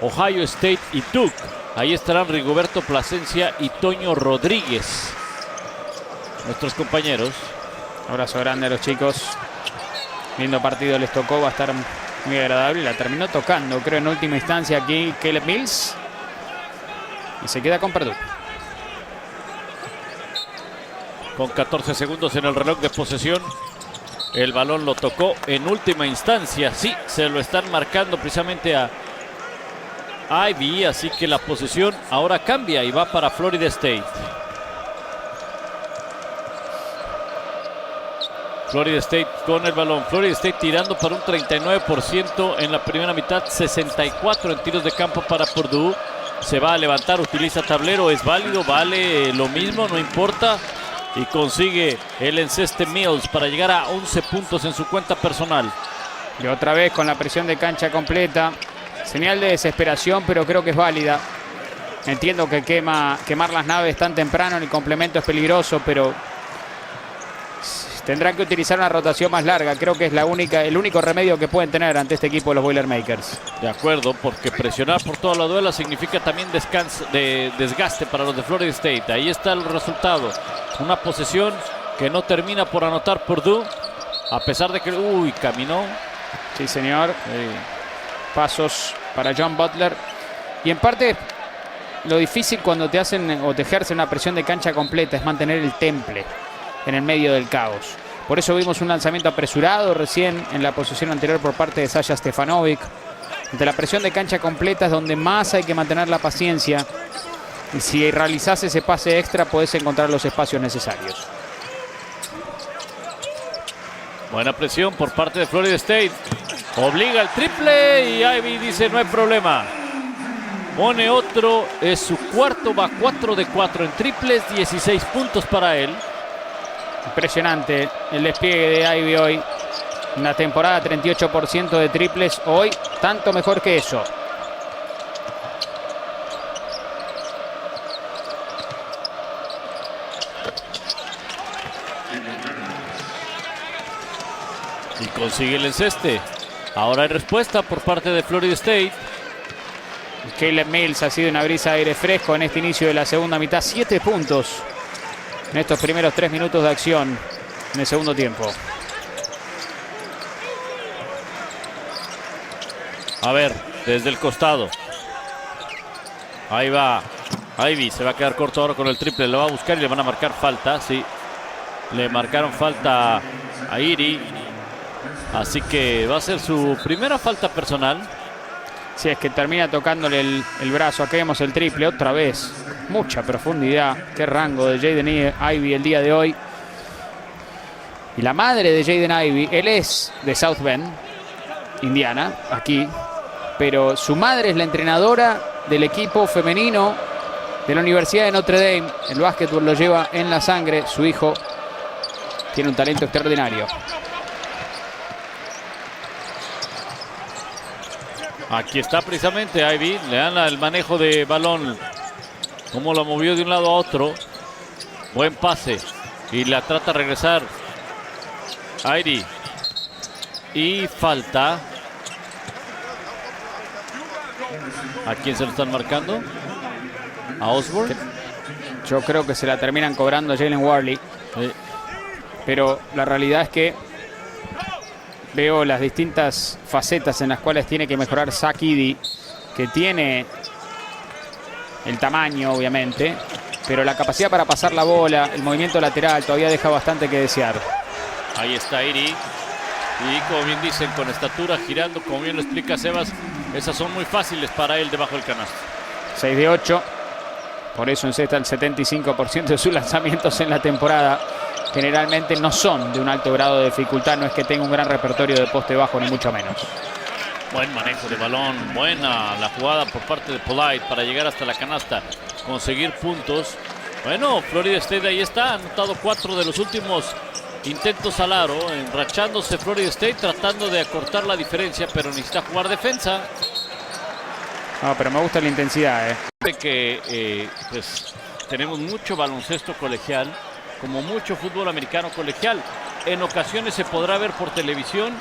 Ohio State y Duke. Ahí estarán Rigoberto Plasencia y Toño Rodríguez, nuestros compañeros. Abrazo grande a los chicos. Lindo partido les tocó, va a estar muy agradable. La terminó tocando, creo, en última instancia aquí Caleb Mills. Y se queda con Purdue. Con 14 segundos en el reloj de posesión. El balón lo tocó en última instancia. Sí, se lo están marcando precisamente a Ivy, así que la posesión ahora cambia y va para Florida State. Florida State con el balón. Florida State tirando para un 39% en la primera mitad, 64 en tiros de campo para Purdue. Se va a levantar, utiliza tablero, es válido, vale lo mismo, no importa. Y consigue el enceste Mills para llegar a 11 puntos en su cuenta personal. Y otra vez con la presión de cancha completa. Señal de desesperación, pero creo que es válida. Entiendo que quemar las naves tan temprano en el complemento es peligroso, pero tendrán que utilizar una rotación más larga. Creo que es el único remedio que pueden tener ante este equipo de los Boilermakers. De acuerdo, porque presionar por toda la duela significa también desgaste para los de Florida State. Ahí está el resultado. Una posesión que no termina por anotar Purdue, a pesar de que... caminó. Sí, señor. Pasos para John Butler. Y en parte lo difícil cuando te hacen o te ejercen una presión de cancha completa es mantener el temple en el medio del caos. Por eso vimos un lanzamiento apresurado recién en la posesión anterior por parte de Sasha Stefanovic. Ante la presión de cancha completa es donde más hay que mantener la paciencia. Y si realizás ese pase extra podés encontrar los espacios necesarios. Buena presión por parte de Florida State. Obliga el triple y Ivy dice no hay problema. Pone otro, es su cuarto, va 4 de 4 en triples, 16 puntos para él. Impresionante el despliegue de Ivy hoy. Una temporada 38% de triples, hoy tanto mejor que eso. Y consigue el enceste. Ahora hay respuesta por parte de Florida State. Caleb Mills ha sido una brisa de aire fresco en este inicio de la segunda mitad. 7 puntos en estos primeros 3 minutos de acción en el segundo tiempo. A ver, desde el costado. Ahí va. Ivy se va a quedar corto ahora con el triple. Lo va a buscar y le van a marcar falta. Sí. Le marcaron falta a Iri. Así que va a ser su primera falta personal. Si es que termina tocándole el brazo. Acá vemos el triple otra vez. Mucha profundidad. Qué rango de Jaden Ivey el día de hoy. Y la madre de Jaden Ivey, él es de South Bend, Indiana, aquí. Pero su madre es la entrenadora del equipo femenino de la Universidad de Notre Dame. El básquetbol lo lleva en la sangre. Su hijo tiene un talento extraordinario. Aquí está precisamente Ivy. Le dan el manejo de balón. Cómo lo movió de un lado a otro. Buen pase. Y la trata de regresar. Ivy. Y falta. ¿A quién se lo están marcando? ¿A Osborne? Yo creo que se la terminan cobrando a Jalen Warley. Pero la realidad es que veo las distintas facetas en las cuales tiene que mejorar Zach Edey, que tiene el tamaño, obviamente, pero la capacidad para pasar la bola, el movimiento lateral, todavía deja bastante que desear. Ahí está Edey. Y como bien dicen, con estatura, girando, como bien lo explica Sebas, esas son muy fáciles para él debajo del canasto. 6 de 8. Por eso encesta el 75% de sus lanzamientos en la temporada. Generalmente no son de un alto grado de dificultad. No es que tenga un gran repertorio de poste bajo, ni mucho menos. Buen manejo de balón. Buena la jugada por parte de Polite para llegar hasta la canasta. Conseguir puntos. Bueno, Florida State ahí está. Ha anotado 4 de los últimos intentos al aro. Enrachándose Florida State, tratando de acortar la diferencia, pero necesita jugar defensa. No, pero me gusta la intensidad, Que pues tenemos mucho baloncesto colegial, como mucho fútbol americano colegial. En ocasiones se podrá ver por televisión.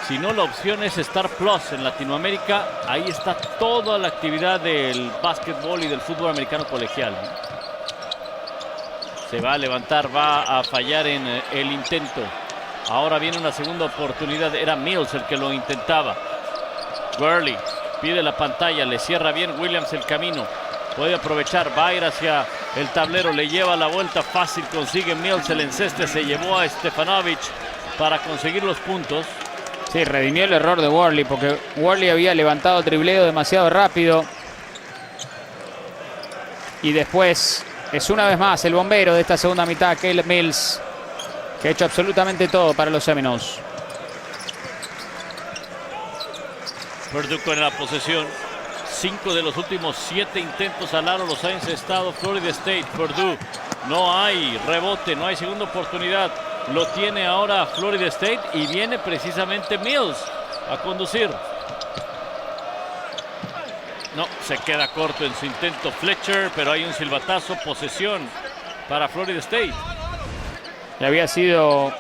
Si no, la opción es Star Plus en Latinoamérica. Ahí está toda la actividad del básquetbol y del fútbol americano colegial. Se va a levantar, va a fallar en el intento. Ahora viene una segunda oportunidad. Era Mills el que lo intentaba. Gurley pide la pantalla, le cierra bien Williams el camino. Puede aprovechar, va a ir hacia el tablero, le lleva la vuelta fácil, consigue Mills el enceste, se llevó a Stefanovic para conseguir los puntos. Sí, redimió el error de Warley, porque Warley había levantado tribleo demasiado rápido. Y después es una vez más el bombero de esta segunda mitad, Caleb Mills, que ha hecho absolutamente todo para los Seminoles. Purdue con la posesión. 5 de los últimos 7 intentos al aro los ha encestado Florida State. Purdue, no hay rebote, no hay segunda oportunidad. Lo tiene ahora Florida State y viene precisamente Mills a conducir. No, se queda corto en su intento Fletcher, pero hay un silbatazo, posesión para Florida State. Le había sido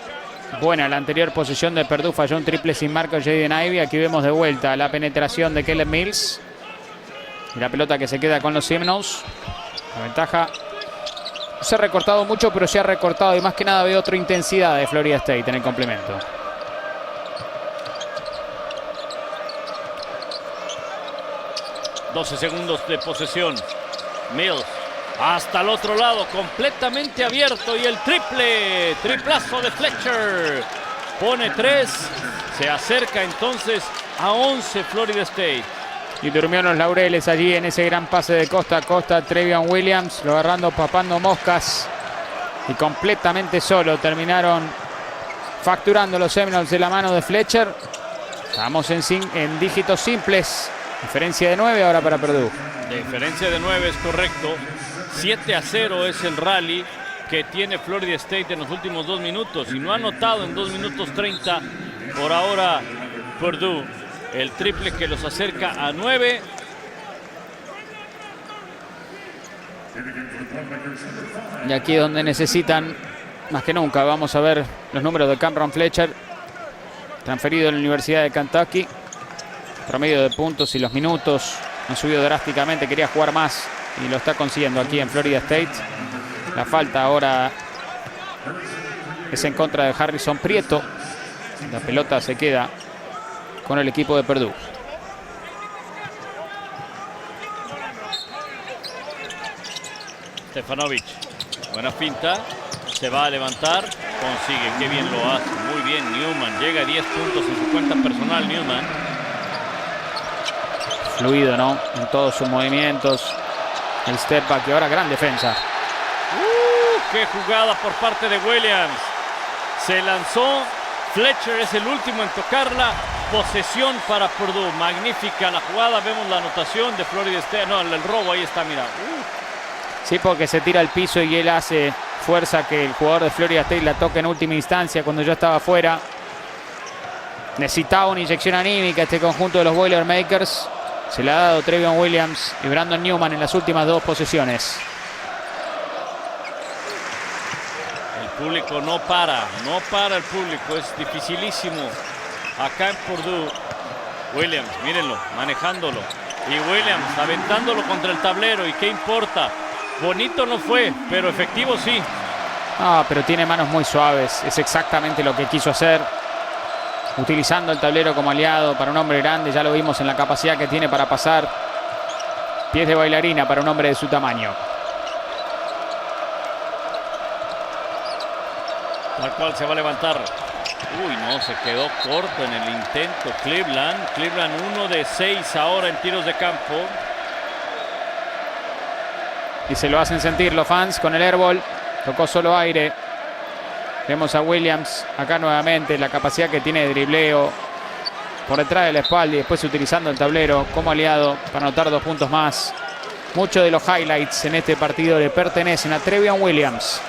buena la anterior posesión de Purdue, falló un triple sin marco Jaden Ivey. Aquí vemos de vuelta la penetración de Caleb Mills. Y la pelota que se queda con los Seminoles. La ventaja no se ha recortado mucho, pero se ha recortado. Y más que nada veo otra intensidad de Florida State en el complemento. ...12 segundos de posesión. Mills hasta el otro lado, completamente abierto. Y el triplazo de Fletcher. Pone 3. Se acerca entonces a 11 Florida State. Y durmió en los laureles allí en ese gran pase de costa a costa. Trevion Williams lo agarrando, papando moscas. Y completamente solo terminaron facturando los Seminoles de la mano de Fletcher. Estamos en dígitos simples. Diferencia de 9 ahora para Purdue. Diferencia de 9 es correcto. 7-0 es el rally que tiene Florida State en los últimos 2 minutos. Y no ha anotado en 2 minutos 30 por ahora Purdue. El triple que los acerca a 9. Y aquí es donde necesitan más que nunca. Vamos a ver los números de Cameron Fletcher, transferido a la Universidad de Kentucky. Promedio de puntos y los minutos han subido drásticamente. Quería jugar más y lo está consiguiendo aquí en Florida State. La falta ahora es en contra de Harrison Prieto. La pelota se queda con el equipo de Purdue. Stefanovic, buena finta, se va a levantar, consigue, qué bien lo hace, muy bien Newman, llega a 10 puntos en su cuenta personal Newman. Fluido, ¿no? En todos sus movimientos. El step back y ahora gran defensa. ¡Qué jugada por parte de Williams! Se lanzó, Fletcher es el último en tocarla. Posesión para Purdue, magnífica la jugada. Vemos la anotación de Florida State. No, el robo ahí está, mira. Sí, porque se tira al piso y él hace fuerza que el jugador de Florida State la toque en última instancia cuando ya estaba fuera. Necesitaba una inyección anímica este conjunto de los Boilermakers. Se le ha dado Trevion Williams y Brandon Newman en las últimas 2 posesiones. El público no para el público, es dificilísimo. Acá en Purdue, Williams, mírenlo, manejándolo. Y Williams aventándolo contra el tablero. ¿Y qué importa? Bonito no fue, pero efectivo sí. Ah, pero tiene manos muy suaves. Es exactamente lo que quiso hacer. Utilizando el tablero como aliado para un hombre grande. Ya lo vimos en la capacidad que tiene para pasar. Pies de bailarina para un hombre de su tamaño. Tal cual se va a levantar. Uy, no, se quedó corto en el intento. Cleveland 1 de 6 ahora en tiros de campo. Y se lo hacen sentir los fans con el airball. Tocó solo aire. Vemos a Williams acá nuevamente. La capacidad que tiene de dribleo por detrás de la espalda y después utilizando el tablero como aliado para anotar 2 puntos más. Muchos de los highlights en este partido le pertenecen a Trevion Williams.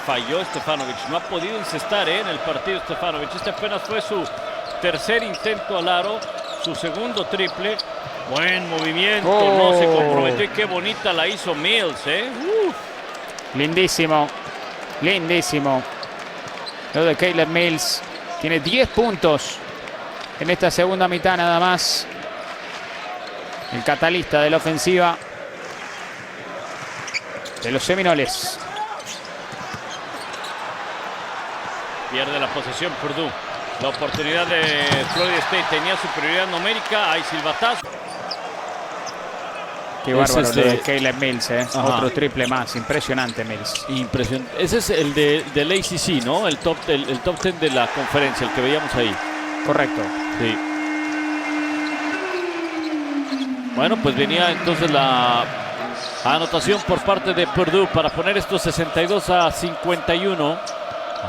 Falló Stefanovic, no ha podido encestar en el partido Stefanovic. Este apenas fue su tercer intento al aro, su segundo triple. Buen movimiento, no se comprometió y qué bonita la hizo Mills, Lindísimo, lindísimo. Lo de Caleb Mills. Tiene 10 puntos en esta segunda mitad nada más. El catalista de la ofensiva de los Seminoles. Pierde la posesión Purdue. La oportunidad de Florida State tenía superioridad numérica. Hay silbatazo. Qué bárbaro lo de Caleb Mills, Otro triple más. Impresionante Mills. Impresionante. Ese es el del ACC, ¿no? El top 10 de la conferencia, el que veíamos ahí. Correcto. Sí. Bueno, pues venía entonces la anotación por parte de Purdue para poner estos 62-51.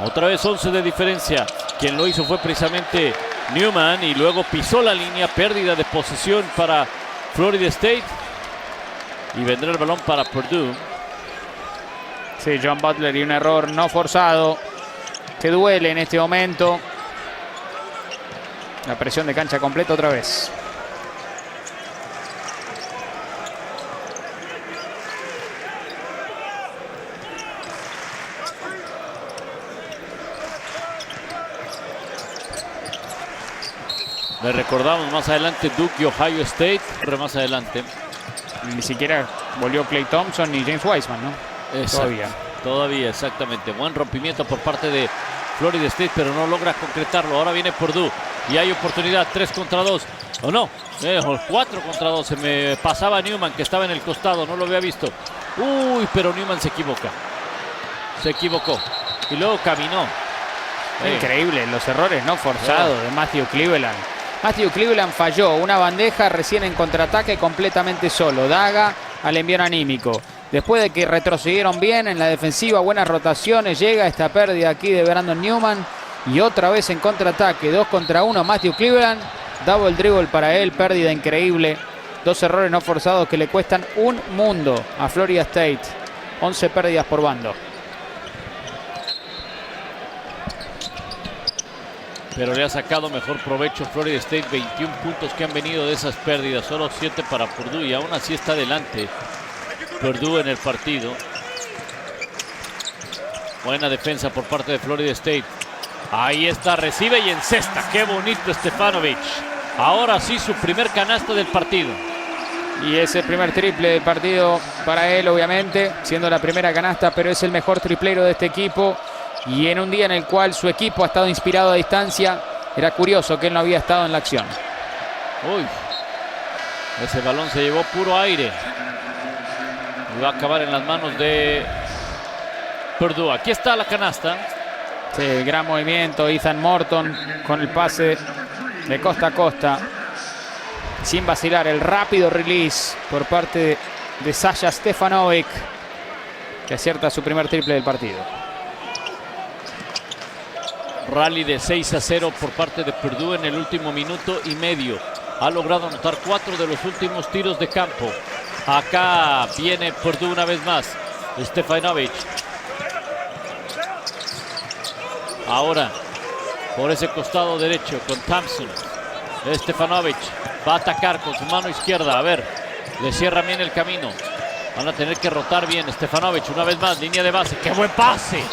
Otra vez 11 de diferencia. Quien lo hizo fue precisamente Newman y luego pisó la línea. Pérdida de posesión para Florida State. Y vendrá el balón para Purdue. Sí, John Butler y un error no forzado que duele en este momento. La presión de cancha completa otra vez. Le recordamos más adelante Duke y Ohio State. Más adelante. Ni siquiera volvió Klay Thompson ni James Wiseman, ¿no? Exacto. Todavía, exactamente. Buen rompimiento por parte de Florida State, pero no logra concretarlo. Ahora viene Purdue y hay oportunidad. 3 contra 2. ¿O no? 4 contra 2. Se me pasaba Newman, que estaba en el costado. No lo había visto. Uy, pero Newman se equivoca. Se equivocó. Y luego caminó. Increíble. Los errores no forzados de Matthew Cleveland. Matthew Cleveland falló una bandeja recién en contraataque completamente solo. Daga al envío anímico. Después de que retrocedieron bien en la defensiva, buenas rotaciones, llega esta pérdida aquí de Brandon Newman. Y otra vez en contraataque, 2 contra 1 Matthew Cleveland. Double dribble para él, pérdida increíble. 2 errores no forzados que le cuestan un mundo a Florida State. 11 pérdidas por bando. Pero le ha sacado mejor provecho Florida State. 21 puntos que han venido de esas pérdidas. Solo 7 para Purdue y aún así está adelante Purdue en el partido. Buena defensa por parte de Florida State. Ahí está, recibe y encesta. Qué bonito Stefanovic. Ahora sí su primer canasta del partido. Y es el primer triple del partido para él, obviamente, siendo la primera canasta, pero es el mejor triplero de este equipo. Y en un día en el cual su equipo ha estado inspirado a distancia, era curioso que él no había estado en la acción. Uy, ese balón se llevó puro aire. Y va a acabar en las manos de Purdue. Aquí está la canasta. Sí, gran movimiento. Ethan Morton con el pase de costa a costa. Sin vacilar, el rápido release por parte de Sasha Stefanovic, que acierta su primer triple del partido. Rally de 6-0 por parte de Purdue en el último minuto y medio. Ha logrado anotar 4 de los últimos tiros de campo. Acá viene Purdue una vez más. Stefanovic. Ahora por ese costado derecho con Thompson. Stefanovic va a atacar con su mano izquierda. A ver, le cierra bien el camino. Van a tener que rotar bien. Stefanovic una vez más, línea de base. ¡Qué buen pase!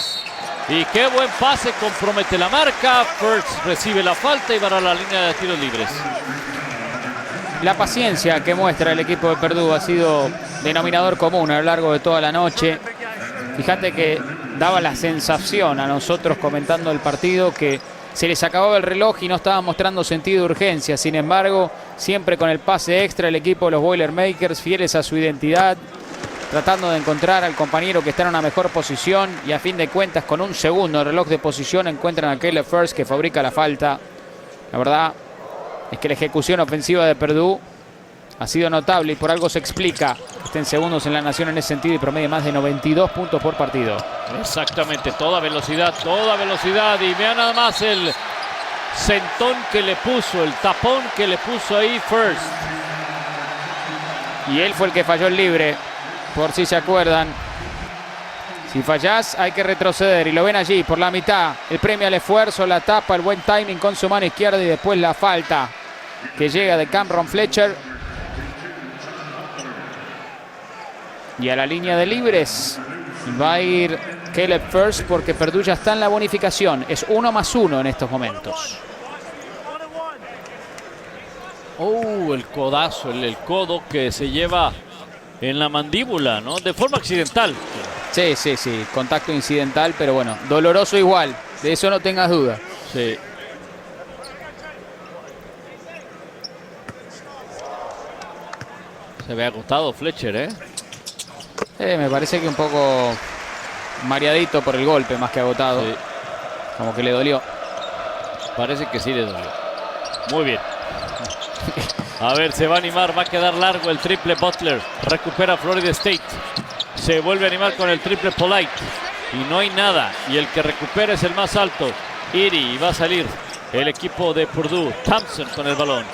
Y qué buen pase, compromete la marca. First recibe la falta y va a la línea de tiros libres. La paciencia que muestra el equipo de Purdue ha sido denominador común a lo largo de toda la noche. Fíjate que daba la sensación a nosotros comentando el partido que se les acababa el reloj y no estaban mostrando sentido de urgencia. Sin embargo, siempre con el pase extra, el equipo de los Boilermakers, fieles a su identidad, tratando de encontrar al compañero que está en una mejor posición, y a fin de cuentas con un segundo de reloj de posición encuentran a Caleb First, que fabrica la falta. La verdad es que la ejecución ofensiva de Purdue ha sido notable y por algo se explica. Estén segundos en la nación en ese sentido y promedia más de 92 puntos por partido. Exactamente, toda velocidad y vean nada más el sentón que le puso, el tapón que le puso ahí First. Y él fue el que falló el libre, por si se acuerdan. Si fallás hay que retroceder y lo ven allí por la mitad. El premio al esfuerzo, la tapa, el buen timing con su mano izquierda y después la falta que llega de Cameron Fletcher. Y a la línea de libres va a ir Caleb First porque Purdue ya está en la bonificación. Es 1+1 en estos momentos. El codazo, el codo que se lleva en la mandíbula, ¿no? De forma accidental. Sí. Contacto incidental, pero bueno, doloroso igual. De eso no tengas duda. Sí. Se ve agotado Fletcher, ¿eh? Me parece que un poco mareadito por el golpe, más que agotado. Sí. Como que le dolió. Parece que sí le dolió. Muy bien. A ver, se va a animar, va a quedar largo el triple Butler. Recupera Florida State. Se vuelve a animar con el triple Polite. Y no hay nada. Y el que recupera es el más alto, Edey. Y va a salir el equipo de Purdue. Thompson con el balón.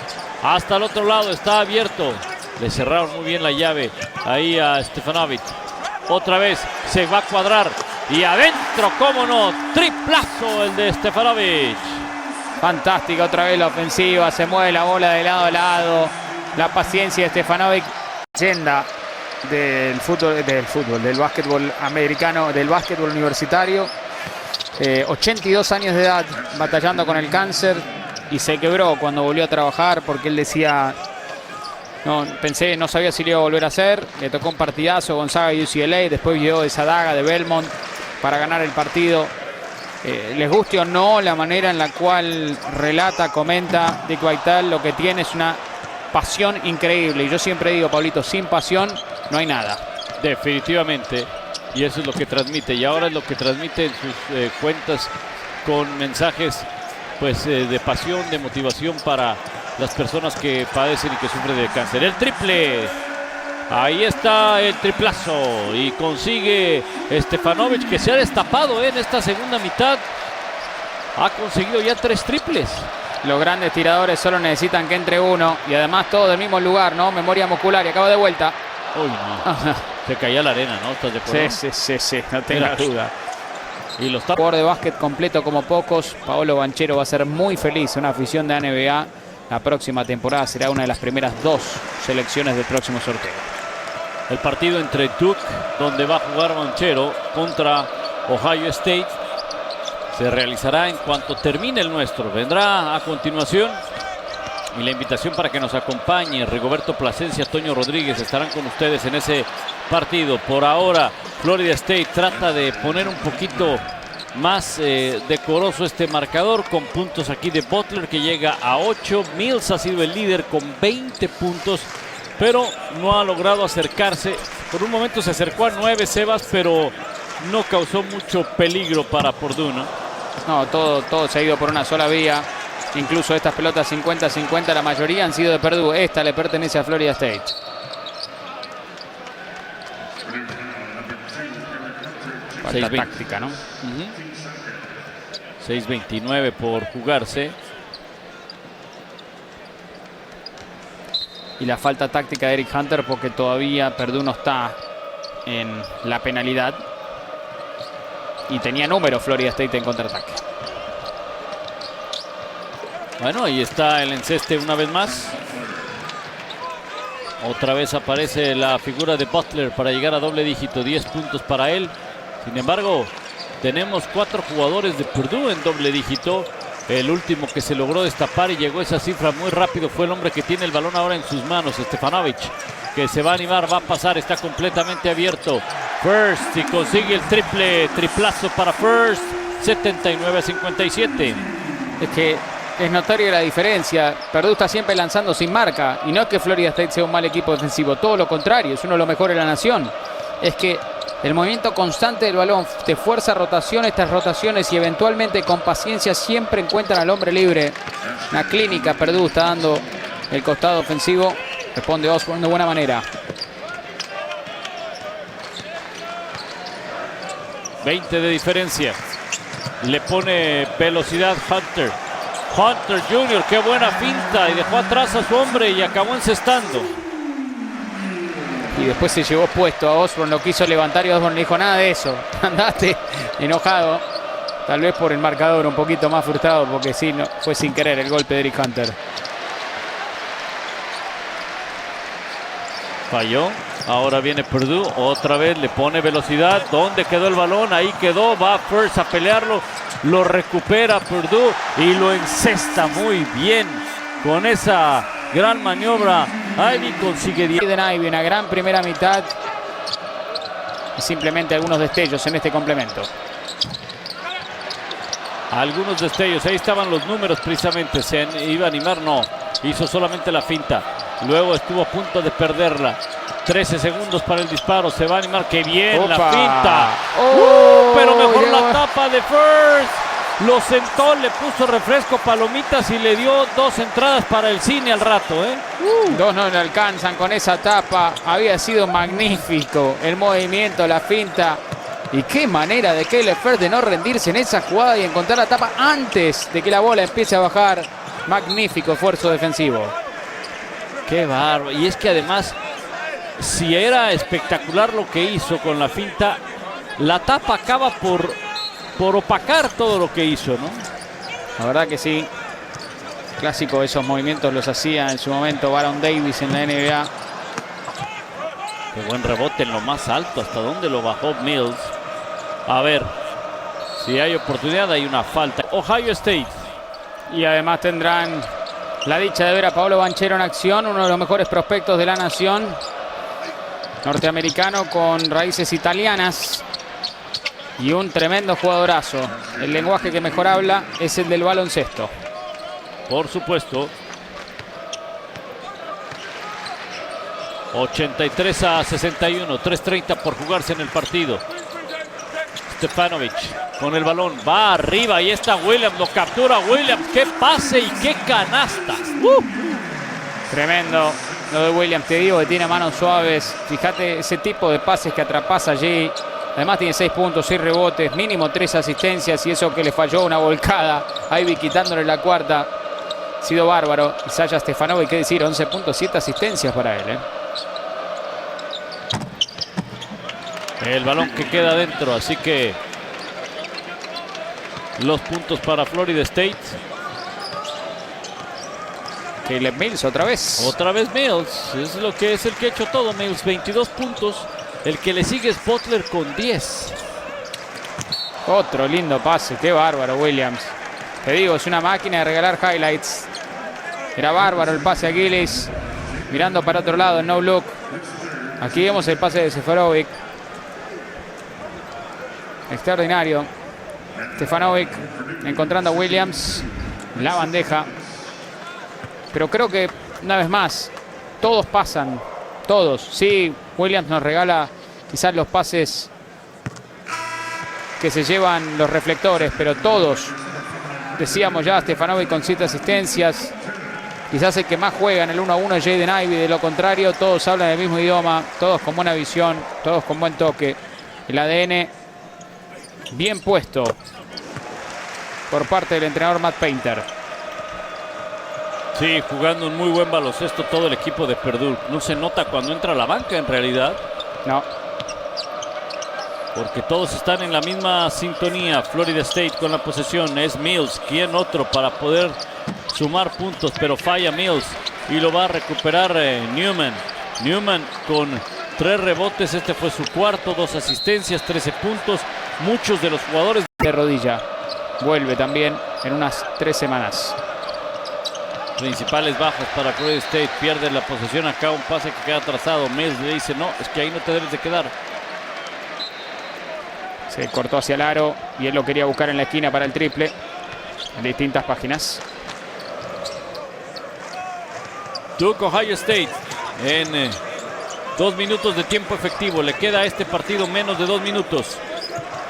Hasta el otro lado, está abierto. Le cerraron muy bien la llave ahí a Stefanovic. Otra vez se va a cuadrar. Y adentro, cómo no, triplazo el de Stefanovic. Fantástica otra vez la ofensiva. Se mueve la bola de lado a lado. La paciencia de Stefanovic. Leyenda del fútbol, del básquetbol americano, del básquetbol universitario. 82 años de edad, batallando con el cáncer. Y se quebró cuando volvió a trabajar porque él decía... no sabía si le iba a volver a hacer. Le tocó un partidazo Gonzaga y UCLA. Después llegó esa daga de Belmont para ganar el partido. Les guste o no la manera en la cual relata, comenta Dick Vitale, lo que tiene es una pasión increíble. Y yo siempre digo, Pablito, sin pasión no hay nada. Definitivamente. Y eso es lo que transmite. Y ahora es lo que transmite en sus cuentas con mensajes pues de pasión, de motivación para las personas que padecen y que sufren de cáncer. El triple. Ahí está el triplazo. Y consigue Stefanovic, que se ha destapado en esta segunda mitad. Ha conseguido ya 3 triples. Los grandes tiradores solo necesitan que entre uno. Y además todo del mismo lugar, ¿no? Memoria muscular. Y acaba de vuelta. Uy, no. Se caía la arena, ¿no? ¿Estás de acuerdo? Sí. No tengas duda. Y los jugador de básquet completo como pocos. Paolo Banchero va a ser muy feliz. Una afición de NBA. La próxima temporada será una de las primeras 2 selecciones del próximo sorteo. El partido entre Duke, donde va a jugar Banchero, contra Ohio State, se realizará en cuanto termine el nuestro. Vendrá a continuación. Y la invitación para que nos acompañe Rigoberto Plasencia, Toño Rodríguez estarán con ustedes en ese partido. Por ahora, Florida State trata de poner un poquito más decoroso este marcador con puntos aquí de Butler, que llega a 8. Mills ha sido el líder con 20 puntos, pero no ha logrado acercarse. Por un momento se acercó a 9, Sebas, pero no causó mucho peligro para Purdue, ¿no? No, todo se ha ido por una sola vía. Incluso estas pelotas 50-50, la mayoría han sido de Purdue. Esta le pertenece a Florida State. Falta táctica, ¿no? 6:29 por jugarse. Y la falta táctica de Eric Hunter porque todavía Purdue no está en la penalidad. Y tenía número Florida State en contraataque. Bueno, ahí está el enceste una vez más. Otra vez aparece la figura de Butler para llegar a doble dígito. 10 puntos para él. Sin embargo, tenemos 4 jugadores de Purdue en doble dígito. El último que se logró destapar y llegó a esa cifra muy rápido fue el hombre que tiene el balón ahora en sus manos, Stefanovic, que se va a animar, va a pasar, está completamente abierto. First, y consigue el triplazo para First, 79-57. Es que es notoria la diferencia. Purdue está siempre lanzando sin marca. Y no es que Florida State sea un mal equipo defensivo, todo lo contrario, es uno de los mejores de la nación. Es que el movimiento constante del balón te fuerza rotación, estas rotaciones, y eventualmente con paciencia siempre encuentran al hombre libre. Una clínica Purdue está dando el costado ofensivo. Responde Osborne de buena manera. 20 de diferencia. Le pone velocidad Hunter. Hunter Jr., qué buena finta, y dejó atrás a su hombre y acabó encestando. Y después se llevó puesto a Osborne, lo quiso levantar y Osborne le dijo nada de eso. Andaste enojado. Tal vez por el marcador, un poquito más frustrado porque sí, no, fue sin querer el golpe de Eric Hunter. Falló. Ahora viene Purdue. Otra vez le pone velocidad. ¿Dónde quedó el balón? Ahí quedó. Va First a pelearlo. Lo recupera Purdue y lo encesta muy bien con esa gran maniobra. Ivey consigue 10. Ivey, una gran primera mitad. Y simplemente algunos destellos en este complemento. Algunos destellos. Ahí estaban los números precisamente. Se iba a animar. No. Hizo solamente la finta. Luego estuvo a punto de perderla. 13 segundos para el disparo. Se va a animar. ¡Qué bien! ¡Opa! La finta! Pero mejor la tapa de First. Lo sentó, le puso refresco, palomitas y le dio 2 entradas para el cine al rato. Dos no le alcanzan con esa tapa. Había sido magnífico el movimiento, la finta. Y qué manera de Caleb First de no rendirse en esa jugada y encontrar la tapa antes de que la bola empiece a bajar. Magnífico esfuerzo defensivo. Qué bárbaro. Y es que además, si era espectacular lo que hizo con la finta, la tapa acaba por opacar todo lo que hizo, ¿no? La verdad que sí. Clásico, esos movimientos los hacía en su momento Baron Davis en la NBA. Qué buen rebote en lo más alto. ¿Hasta dónde lo bajó Mills? A ver, si hay oportunidad, hay una falta. Ohio State. Y además tendrán la dicha de ver a Paolo Banchero en acción, uno de los mejores prospectos de la nación. Norteamericano con raíces italianas. Y un tremendo jugadorazo. El lenguaje que mejor habla es el del baloncesto. Por supuesto. 83-61. 3:30 por jugarse en el partido. Stefanovic con el balón. Va arriba. Ahí está Williams. Lo captura Williams. ¡Qué pase y qué canasta! Tremendo lo de Williams. Te digo que tiene manos suaves. Fíjate ese tipo de pases que atrapas allí. Además tiene 6 puntos, 6 rebotes, mínimo 3 asistencias y eso que le falló una volcada. Ivey quitándole la cuarta. Ha sido bárbaro. Isaiah Stefanovic, qué decir, 11 puntos, 7 asistencias para él. El balón que queda adentro, así que los puntos para Florida State. Caleb Mills otra vez. Otra vez Mills, es lo que es el que ha hecho todo. Mills, 22 puntos. El que le sigue es Butler con 10. Otro lindo pase, qué bárbaro Williams. Te digo, es una máquina de regalar highlights. Era bárbaro el pase a Gillis. Mirando para otro lado, no look. Aquí vemos el pase de Seferovic. Extraordinario. Stefanovic encontrando a Williams. La bandeja. Pero creo que, una vez más, todos pasan. Todos. Sí, Williams nos regala quizás los pases que se llevan los reflectores, pero todos. Decíamos ya, Stefanovic con 7 asistencias. Quizás el que más juega en el 1-1 es Jaden Ivey. De lo contrario, todos hablan el mismo idioma. Todos con buena visión. Todos con buen toque. El ADN bien puesto por parte del entrenador Matt Painter. Sí, jugando un muy buen baloncesto todo el equipo de Purdue. No se nota cuando entra a la banca en realidad. No. Porque todos están en la misma sintonía. Florida State con la posesión. Es Mills. ¿Quién otro para poder sumar puntos? Pero falla Mills. Y lo va a recuperar Newman. Newman con 3 rebotes. Este fue su cuarto. 2 asistencias, 13 puntos. Muchos de los jugadores De rodilla. Vuelve también en unas 3 semanas. principales bajas para Florida State. Pierde la posesión acá. Un pase que queda atrasado. Mills le dice, no, es que ahí no te debes de quedar. Se cortó hacia el aro y él lo quería buscar en la esquina para el triple. En distintas páginas. Duke Ohio State en 2 minutos de tiempo efectivo. Le queda a este partido menos de 2 minutos.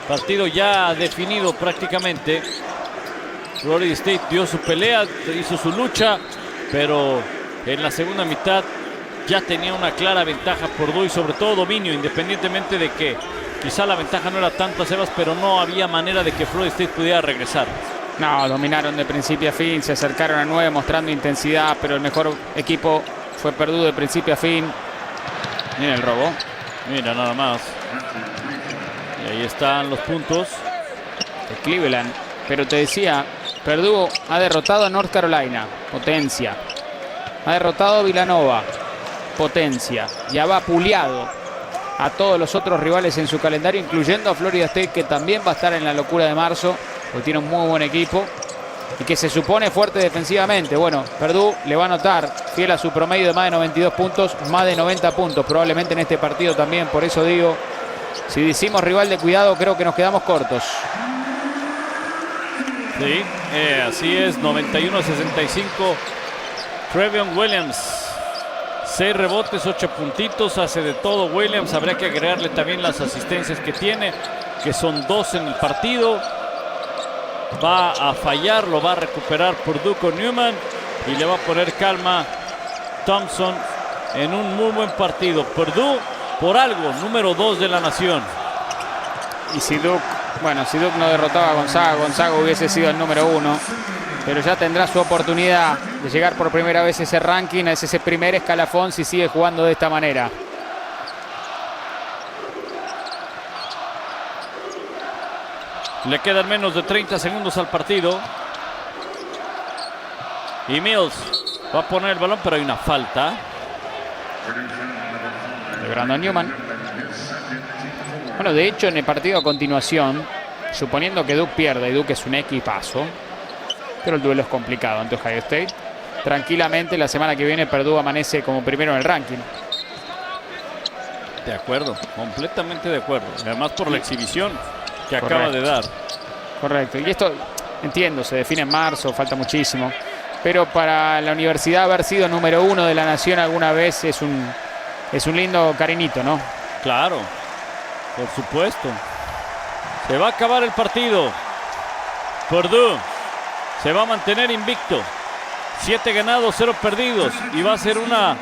Partido ya definido prácticamente. Florida State dio su pelea, hizo su lucha, pero en la segunda mitad ya tenía una clara ventaja Purdue y sobre todo dominio, independientemente de que quizá la ventaja no era tanta, Sebas, pero no había manera de que Florida State pudiera regresar. No, dominaron de principio a fin, se acercaron a 9 mostrando intensidad, pero el mejor equipo fue Purdue de principio a fin. Mira el robo. Mira nada más. Y ahí están los puntos. De Cleveland. Pero te decía, Purdue ha derrotado a North Carolina, potencia. Ha derrotado a Villanova, potencia. Y ha vapuleado a todos los otros rivales en su calendario, incluyendo a Florida State, que también va a estar en la locura de marzo, porque tiene un muy buen equipo y que se supone fuerte defensivamente. Bueno, Purdue le va a anotar, fiel a su promedio de más de 92 puntos, más de 90 puntos probablemente en este partido también. Por eso digo, si decimos rival de cuidado, creo que nos quedamos cortos. Sí, así es, 91-65. Trevion Williams, 6 rebotes, 8 puntitos, hace de todo Williams. Habría que agregarle también las asistencias que tiene, que son 2 en el partido. Va a fallar, lo va a recuperar Purdue con Newman y le va a poner calma Thompson en un muy buen partido. Purdue, por algo, número 2 de la nación. Y si Duke, bueno, si Duke no derrotaba a Gonzaga, Gonzaga hubiese sido el número 1. Pero ya tendrá su oportunidad de llegar por primera vez a ese ranking, a ese primer escalafón, si sigue jugando de esta manera. Le quedan menos de 30 segundos al partido. Y Mills va a poner el balón, pero hay una falta De Brandon Newman. Bueno, de hecho, en el partido a continuación, suponiendo que Duke pierda, y Duke es un equipazo, pero el duelo es complicado ante Ohio State, tranquilamente la semana que viene Purdue amanece como primero en el ranking. De acuerdo, completamente de acuerdo. Además por la exhibición que Correcto. acaba de dar. Correcto. Y esto, entiendo, se define en marzo, falta muchísimo. Pero para la universidad haber sido número 1 de la nación alguna vez es un lindo cariñito, ¿no? Claro, por supuesto. Se va a acabar el partido. Purdue se va a mantener invicto. 7 ganados, 0 perdidos. Y va a ser una